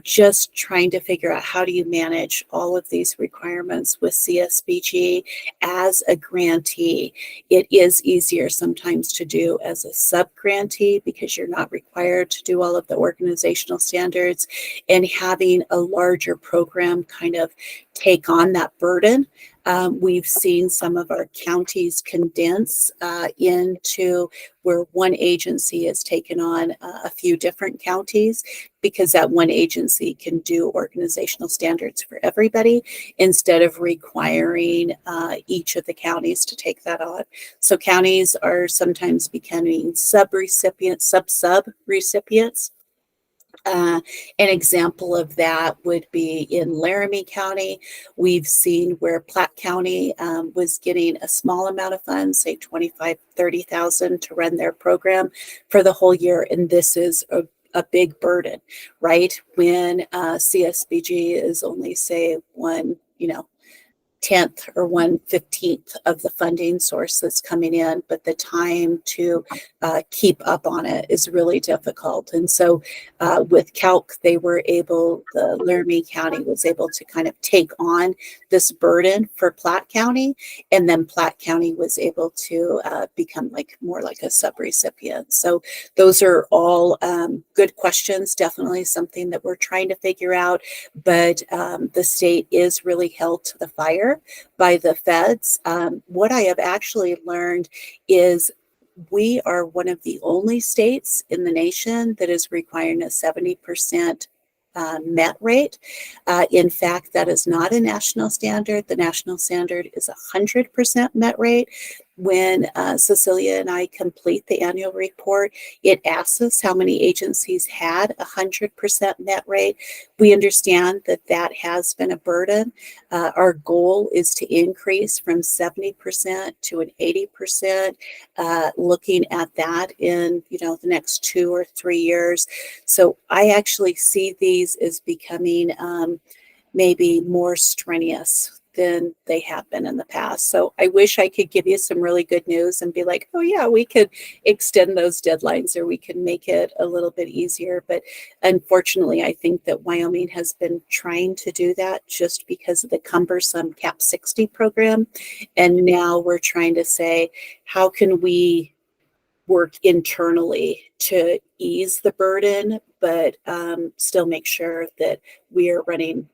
just trying to figure out how do you manage all of these requirements with CSBG as a grantee. It is easier sometimes to do as a sub-grantee because you're not required to do all of the organizational standards, and having a larger program kind of take on that burden. We've seen some of our counties condense into where one agency has taken on a few different counties, because that one agency can do organizational standards for everybody instead of requiring each of the counties to take that on. So counties are sometimes becoming sub-recipients. An example of that would be in Laramie County. We've seen where Platte County was getting a small amount of funds, say $25,000, $30,000 to run their program for the whole year. And this is a big burden, right? When CSBG is only, say, 1/10 or 1/15 of the funding source that's coming in, but the time to keep up on it is really difficult. And so with Calc, the Laramie County was able to kind of take on this burden for Platte County, and then Platte County was able to become more like a sub-recipient. So those are all good questions, definitely something that we're trying to figure out, but the state is really held to the fire by the feds. What I have actually learned is we are one of the only states in the nation that is requiring a 70% met rate. In fact, that is not a national standard. The national standard is 100% met rate. When Cecilia and I complete the annual report, it asks us how many agencies had 100% net rate. We understand that that has been a burden. Our goal is to increase from 70% to an 80%, looking at that in the next 2 or 3 years. So I actually see these as becoming maybe more strenuous than they have been in the past. So I wish I could give you some really good news and be like, oh yeah, we could extend those deadlines or we can make it a little bit easier. But unfortunately, I think that Wyoming has been trying to do that just because of the cumbersome Cap 60 program. And now we're trying to say, how can we work internally to ease the burden, but still make sure that we are running,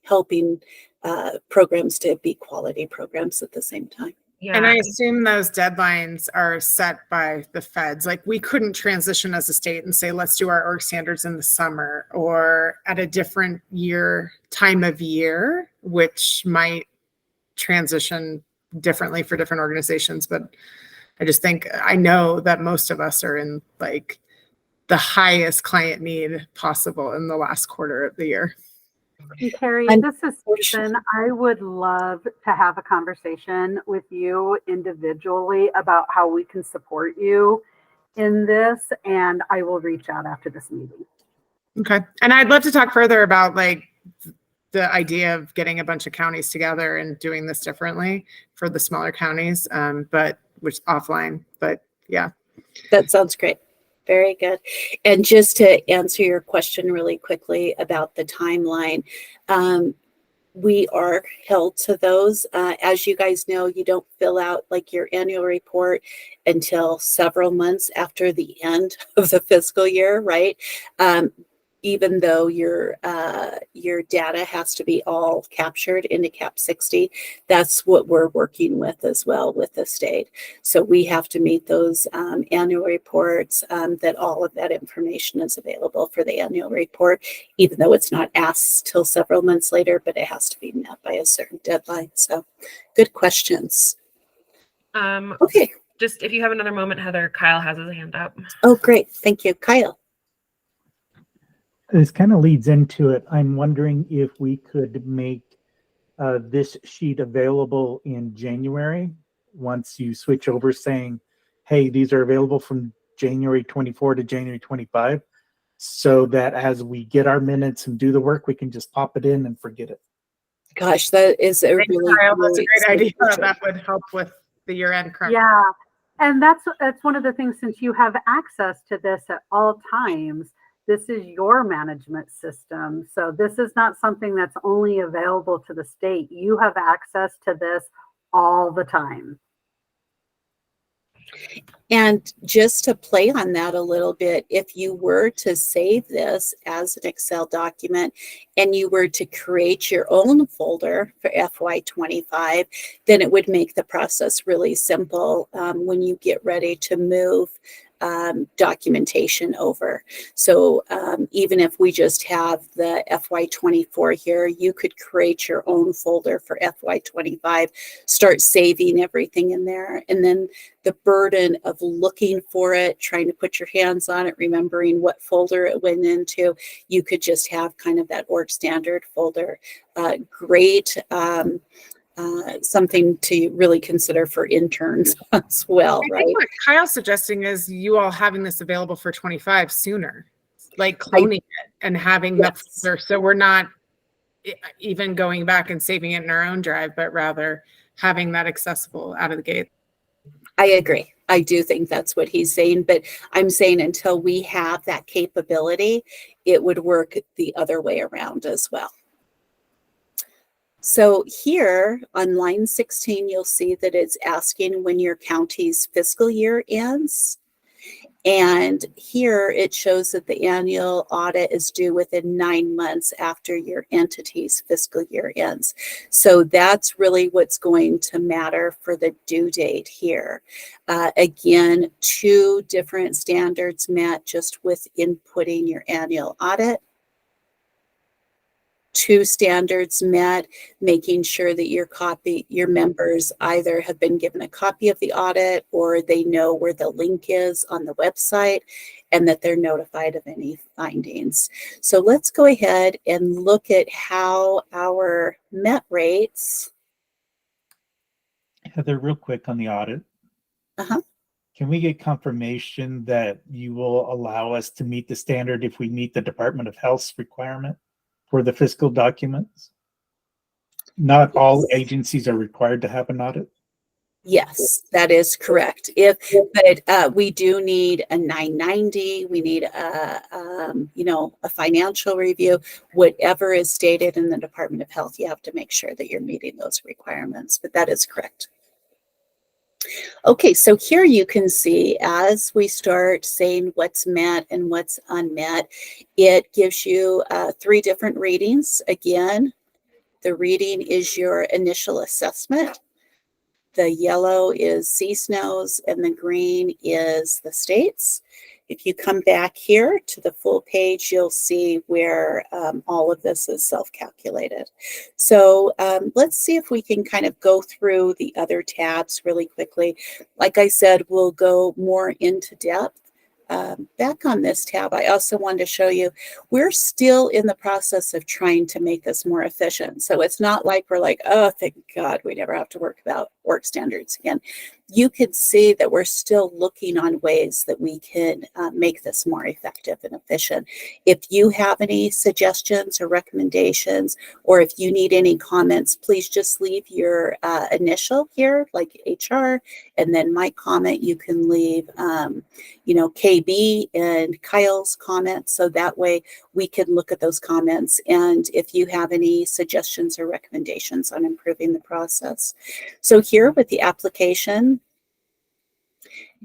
helping programs to be quality programs at the same time. Yeah. And I assume those deadlines are set by the feds. Like we couldn't transition as a state and say, let's do our org standards in the summer or at a different time of year, which might transition differently for different organizations. But I just think, I know that most of us are in like the highest client need possible in the last quarter of the year. And Carrie, this is Susan. I would love to have a conversation with you individually about how we can support you in this, and I will reach out after this meeting. Okay. And I'd love to talk further about like the idea of getting a bunch of counties together and doing this differently for the smaller counties, but which offline, but yeah. That sounds great. Very good. And just to answer your question really quickly about the timeline, we are held to those. As you guys know, you don't fill out like your annual report until several months after the end of the fiscal year, right? Even though your data has to be all captured into Cap 60, that's what we're working with as well with the state. So we have to meet those annual reports, that all of that information is available for the annual report, even though it's not asked till several months later, but it has to be met by a certain deadline. So good questions. Okay. Just if you have another moment, Heather, Kyle has his hand up. Oh, great. Thank you. Kyle. This kind of leads into it. I'm wondering if we could make this sheet available in January once you switch over, saying, hey, these are available from January 24 to January 25, so that as we get our minutes and do the work, we can just pop it in and forget it. Gosh, that is a really, Kyle, that's a really great idea. suggestion. That would help with the year-end crunch. Yeah, and that's one of the things, since you have access to this at all times. This is your management system. So this is not something that's only available to the state. You have access to this all the time. And just to play on that a little bit, if you were to save this as an Excel document and you were to create your own folder for FY25, then it would make the process really simple when you get ready to move documentation over. So even if we just have the FY24 here, you could create your own folder for FY25, start saving everything in there, and then the burden of looking for it, trying to put your hands on it, remembering what folder it went into, you could just have kind of that org standard folder. Great. Something to really consider for interns as well, I right? think what Kyle's suggesting is you all having this available for 25 sooner, like cloning it and having the folder. So we're not even going back and saving it in our own drive, but rather having that accessible out of the gate. I agree. I do think that's what he's saying, but I'm saying until we have that capability, it would work the other way around as well. So here on line 16, you'll see that it's asking when your county's fiscal year ends. And here it shows that the annual audit is due within 9 months after your entity's fiscal year ends. So that's really what's going to matter for the due date here. Again, 2 different standards met just with inputting your annual audit. 2 standards met, making sure that your members either have been given a copy of the audit or they know where the link is on the website and that they're notified of any findings. So let's go ahead and look at how our met rates. Heather, real quick on the audit. Can we get confirmation that you will allow us to meet the standard if we meet the Department of Health's requirement for the fiscal documents? Not all agencies are required to have an audit. Yes, that is correct. But we do need a 990. We need a financial review. Whatever is stated in the Department of Health, you have to make sure that you're meeting those requirements. But that is correct. Okay, so here you can see as we start saying what's met and what's unmet, it gives you 3 different readings. Again, the reading is your initial assessment. The yellow is CSNOWs and the green is the states. If you come back here to the full page, you'll see where all of this is self-calculated. So let's see if we can kind of go through the other tabs really quickly. Like I said, we'll go more into depth. Back on this tab, I also wanted to show you, we're still in the process of trying to make this more efficient. So it's not like we're like, oh, thank God we never have to work about org standards again. You can see that we're still looking on ways that we can make this more effective and efficient. If you have any suggestions or recommendations, or if you need any comments, please just leave your initial here, like HR, and then my comment. You can leave, KB and Kyle's comments, so that way we can look at those comments. And if you have any suggestions or recommendations on improving the process. So here with the application,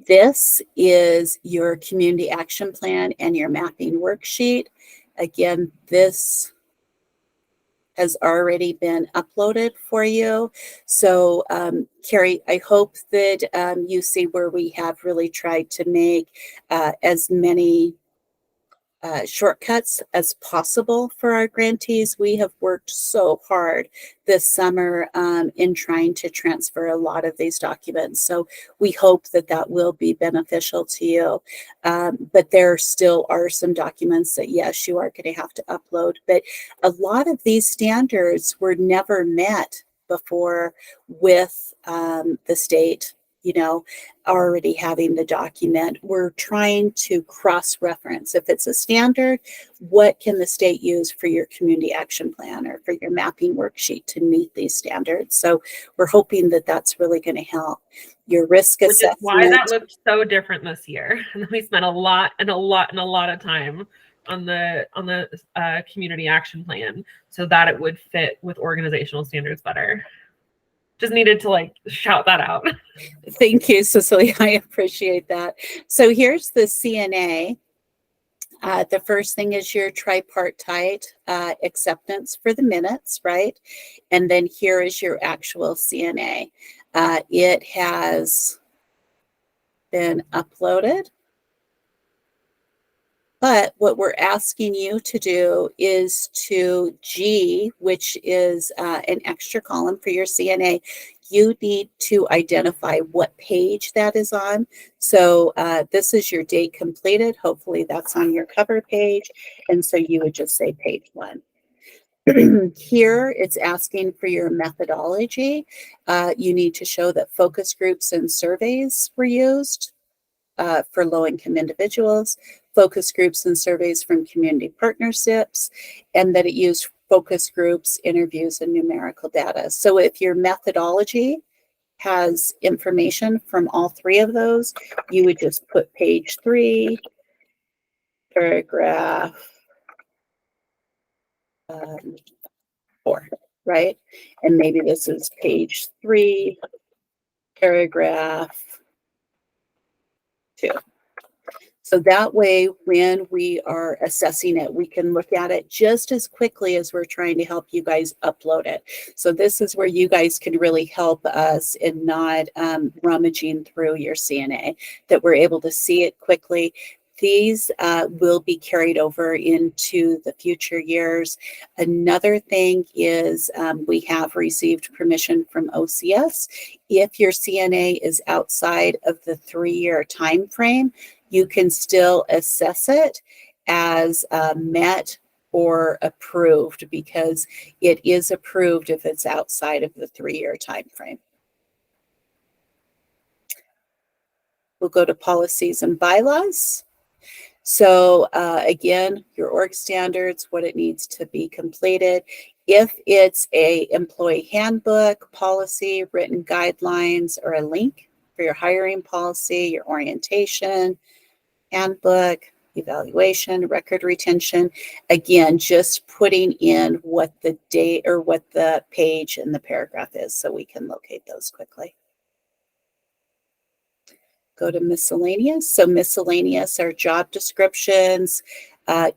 this is your community action plan and your mapping worksheet. Again, this has already been uploaded for you. So Carrie, I hope that you see where we have really tried to make as many shortcuts as possible for our grantees. We have worked so hard this summer in trying to transfer a lot of these documents. So we hope that that will be beneficial to you. But there still are some documents that, yes, you are going to have to upload. But a lot of these standards were never met before with the state, already having the document. We're trying to cross-reference. If it's a standard, what can the state use for your community action plan or for your mapping worksheet to meet these standards? So we're hoping that that's really going to help. Your risk assessment. Which is why that looked so different this year. And we spent a lot of time on the community action plan so that it would fit with organizational standards better. Just needed to shout that out. Thank you, Cecilia. I appreciate that. So here's the CNA. The first thing is your tripartite acceptance for the minutes, right? And then here is your actual CNA. It has been uploaded. But what we're asking you to do is to G, which is an extra column for your CNA, you need to identify what page that is on. So this is your date completed. Hopefully that's on your cover page. And so you would just say page 1. Here it's asking for your methodology. You need to show that focus groups and surveys were used for low-income individuals, focus groups and surveys from community partnerships, and that it used focus groups, interviews, and numerical data. So if your methodology has information from all 3 of those, you would just put page 3, paragraph 4, right? And maybe this is page 3, paragraph 2. So that way, when we are assessing it, we can look at it just as quickly as we're trying to help you guys upload it. So this is where you guys can really help us in not rummaging through your CNA, that we're able to see it quickly. These will be carried over into the future years. Another thing is we have received permission from OCS. If your CNA is outside of the 3-year time frame, you can still assess it as met or approved, because it is approved if it's outside of the 3-year time frame. We'll go to policies and bylaws. So again, your org standards, what it needs to be completed. If it's a employee handbook, policy, written guidelines, or a link for your hiring policy, your orientation, handbook, evaluation, record retention, again, just putting in what the date or what the page and the paragraph is so we can locate those quickly. Go to miscellaneous. So miscellaneous are job descriptions,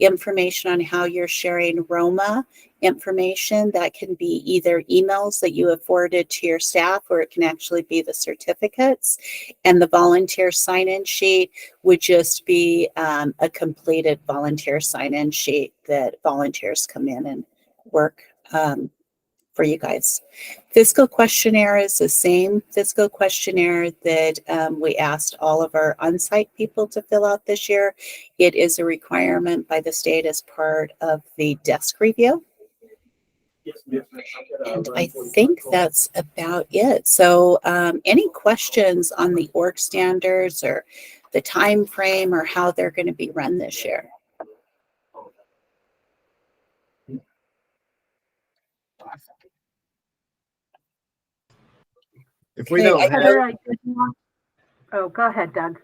information on how you're sharing Roma information. That can be either emails that you have forwarded to your staff, or it can actually be the certificates. And the volunteer sign-in sheet would just be a completed volunteer sign-in sheet that volunteers come in and work for you guys. Fiscal questionnaire is the same fiscal questionnaire that we asked all of our on-site people to fill out this year. It is a requirement by the state as part of the desk review. And I think that's about it. So any questions on the org standards or the time frame or how they're going to be run this year? If we Okay, don't Heather, have, I did want, oh, go ahead, Doug.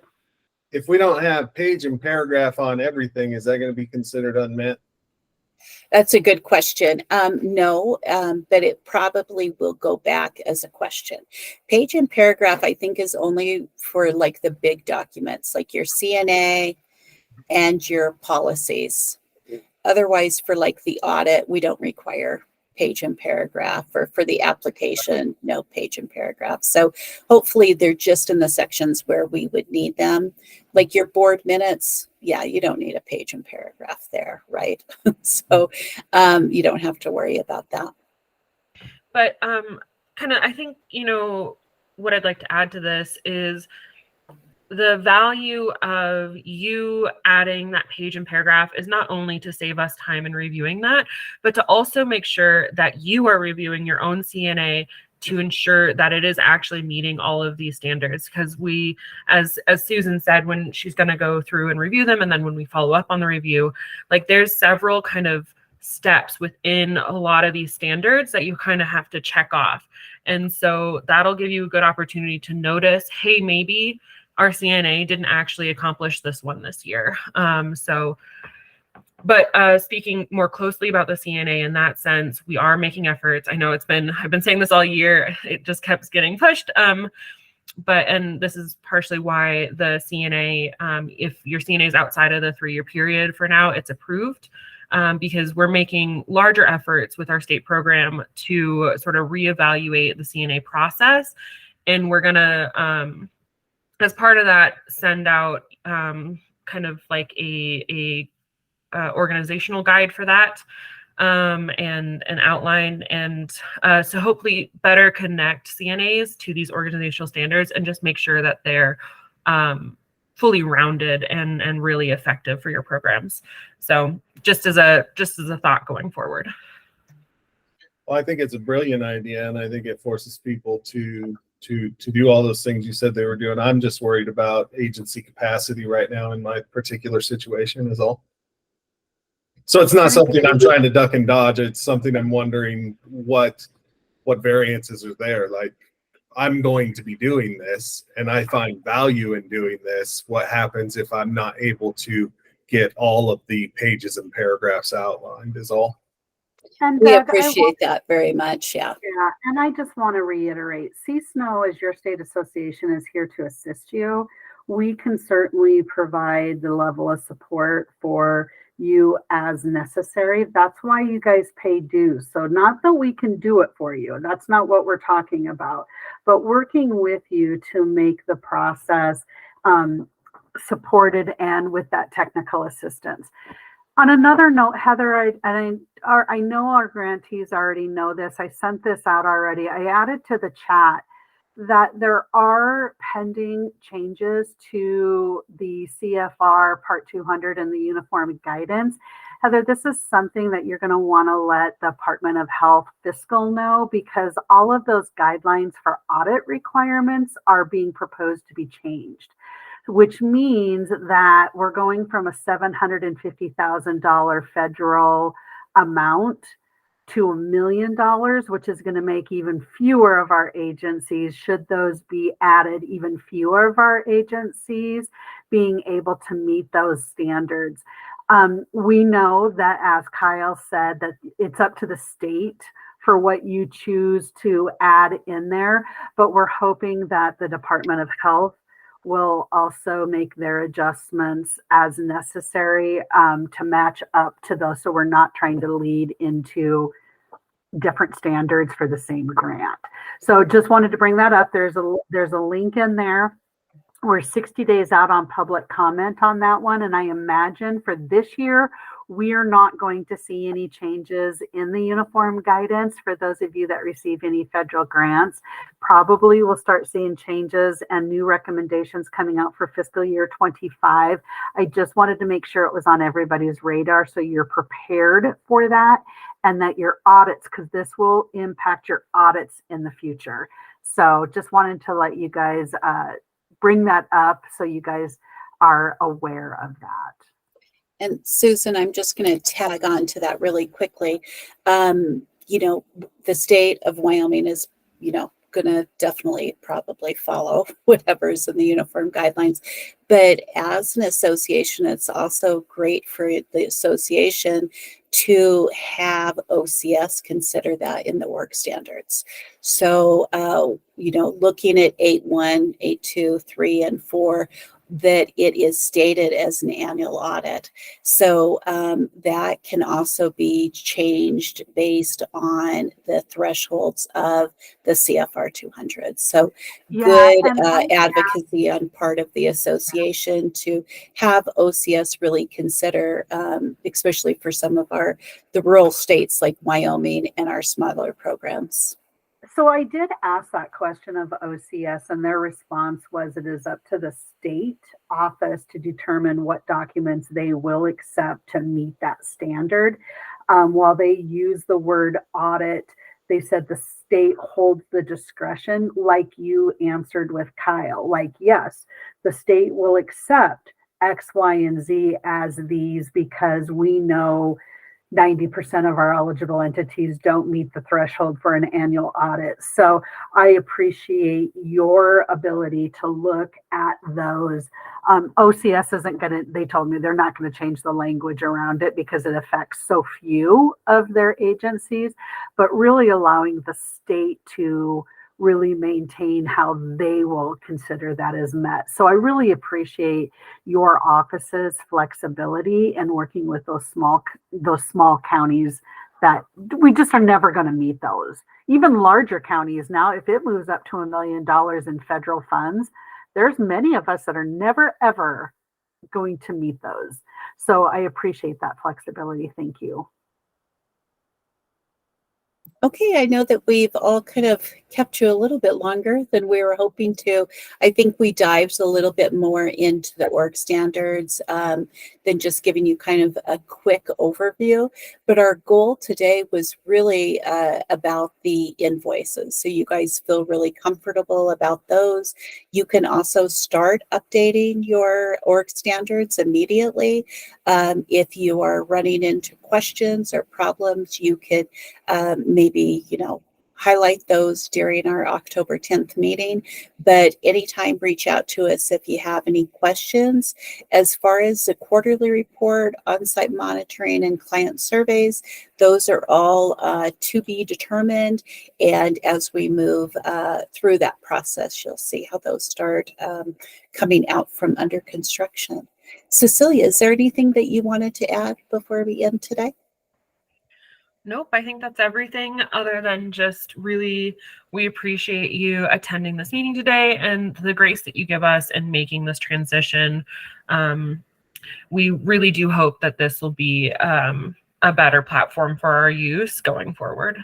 if we don't have page and paragraph on everything, is that going to be considered unmet? That's a good question. No, but it probably will go back as a question. Page and paragraph, I think, is only for like the big documents, like your CNA and your policies. Otherwise, for like the audit, we don't require page and paragraph, or for the application, no page and paragraph. So hopefully they're just in the sections where we would need them. Like your board minutes, yeah, you don't need a page and paragraph there, right? So you don't have to worry about that. But kind of, I think, you know, what I'd like to add to this is the value of you adding that page and paragraph is not only to save us time in reviewing that, but to also make sure that you are reviewing your own CNA to ensure that it is actually meeting all of these standards. Because we, as Susan said, when she's going to go through and review them, and then when we follow up on the review, like there's several kind of steps within a lot of these standards that you kind of have to check off. And so that'll give you a good opportunity to notice, hey, maybe our CNA didn't actually accomplish this one this year. But speaking more closely about the CNA in that sense, we are making efforts. I know I've been saying this all year. It just kept getting pushed. And this is partially why the CNA, if your CNA is outside of the 3-year period for now, it's approved. Because we're making larger efforts with our state program to sort of reevaluate the CNA process. And we're going to, as part of that, send out kind of like a organizational guide for that, and an outline, and so hopefully better connect CNAs to these organizational standards and just make sure that they're fully rounded and really effective for your programs. So just as a thought going forward. Well, I think it's a brilliant idea, and I think it forces people to do all those things you said they were doing. I'm just worried about agency capacity right now in my particular situation is all. So it's not something I'm trying to duck and dodge. It's something I'm wondering what variances are there. Like, I'm going to be doing this and I find value in doing this. What happens if I'm not able to get all of the pages and paragraphs outlined is all. And We Doug, appreciate that very much. Yeah. Yeah, and I just want to reiterate, CSNOW, as your state association, is here to assist you. We can certainly provide the level of support for you as necessary. That's why you guys pay dues. So not that we can do it for you. That's not what we're talking about, but working with you to make the process supported and with that technical assistance. On another note, Heather, I know our grantees already know this. I sent this out already. I added to the chat that there are pending changes to the CFR Part 200 and the Uniform Guidance. Heather, this is something that you're going to want to let the Department of Health fiscal know, because all of those guidelines for audit requirements are being proposed to be changed, which means that we're going from a $750,000 federal amount to $1 million, which is going to make even fewer of our agencies, should those be added, even fewer of our agencies being able to meet those standards. We know that, as Kyle said, that it's up to the state for what you choose to add in there, but we're hoping that the Department of Health will also make their adjustments as necessary to match up to those, so we're not trying to lead into different standards for the same grant. So just wanted to bring that up. There's a link in there. We're 60 days out on public comment on that one, and I imagine for this year we are not going to see any changes in the uniform guidance for those of you that receive any federal grants. Probably we'll start seeing changes and new recommendations coming out for fiscal year 25. I just wanted to make sure it was on everybody's radar so you're prepared for that, and that your audits, because this will impact your audits in the future. So just wanted to let you guys bring that up so you guys are aware of that. And Susan, I'm just going to tag on to that really quickly. The state of Wyoming is, going to definitely probably follow whatever's in the uniform guidelines. But as an association, it's also great for the association to have OCS consider that in the work standards. So, looking at 8.1, 8.2, 3, and 4, that it is stated as an annual audit. So that can also be changed based on the thresholds of the CFR 200. So good advocacy on part of the association to have OCS really consider, especially for some of the rural states like Wyoming and our smaller programs. So I did ask that question of OCS, and their response was it is up to the state office to determine what documents they will accept to meet that standard. While they use the word audit, they said the state holds the discretion, like you answered with Kyle. Like, yes, the state will accept X, Y, and Z as these because we know 90% of our eligible entities don't meet the threshold for an annual audit. So I appreciate your ability to look at those. OCS isn't going to, they told me they're not going to change the language around it because it affects so few of their agencies, but really allowing the state to really maintain how they will consider that as met. So I really appreciate your office's flexibility in working with those small counties that we just are never going to meet those. Even larger counties now, if it moves up to $1 million in federal funds, there's many of us that are never, ever going to meet those. So I appreciate that flexibility. Thank you. Okay, I know that we've all kind of kept you a little bit longer than we were hoping to. I think we dived a little bit more into the org standards than just giving you kind of a quick overview. But our goal today was really about the invoices. So you guys feel really comfortable about those. You can also start updating your org standards immediately. If you are running into questions or problems, you could maybe, highlight those during our October 10th meeting. But anytime, reach out to us if you have any questions. As far as the quarterly report, on-site monitoring, and client surveys, those are all to be determined. And as we move through that process, you'll see how those start coming out from under construction. Cecilia, is there anything that you wanted to add before we end today? Nope, I think that's everything other than just really, we appreciate you attending this meeting today and the grace that you give us in making this transition. We really do hope that this will be a better platform for our use going forward.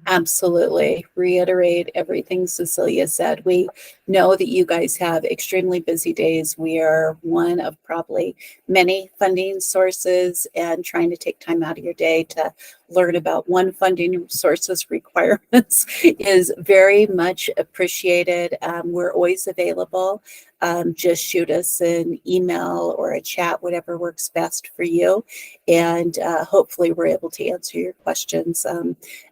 Absolutely. Reiterate everything Cecilia said. We know that you guys have extremely busy days. We are one of probably many funding sources, and trying to take time out of your day to learn about one funding sources requirements is very much appreciated. We're always available. Just shoot us an email or a chat, whatever works best for you. And hopefully we're able to answer your questions.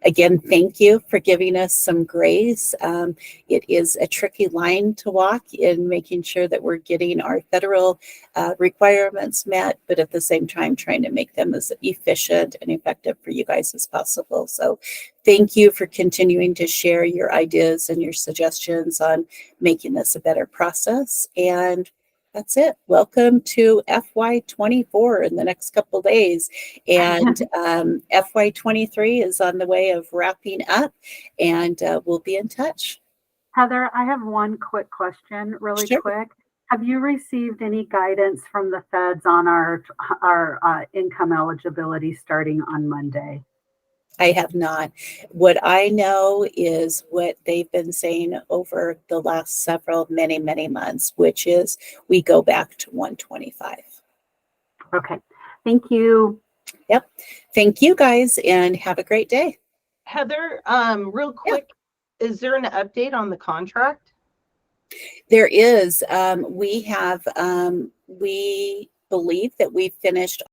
Again, thank you for giving us some grace. It is a tricky line to walk in making sure that we're getting our federal requirements met, but at the same time trying to make them as efficient and effective for you guys as possible. So thank you for continuing to share your ideas and your suggestions on making this a better process. And that's it. Welcome to FY24 in the next couple of days. And FY23 is on the way of wrapping up, and we'll be in touch. Heather, I have one quick question, really Sure. quick. Have you received any guidance from the feds on our income eligibility starting on Monday? I have not. What I know is what they've been saying over the last many months, which is we go back to 125. Okay, thank you. Yep. Thank you guys and have a great day. Heather, real quick, is there an update on the contract? There is, we believe that we've finished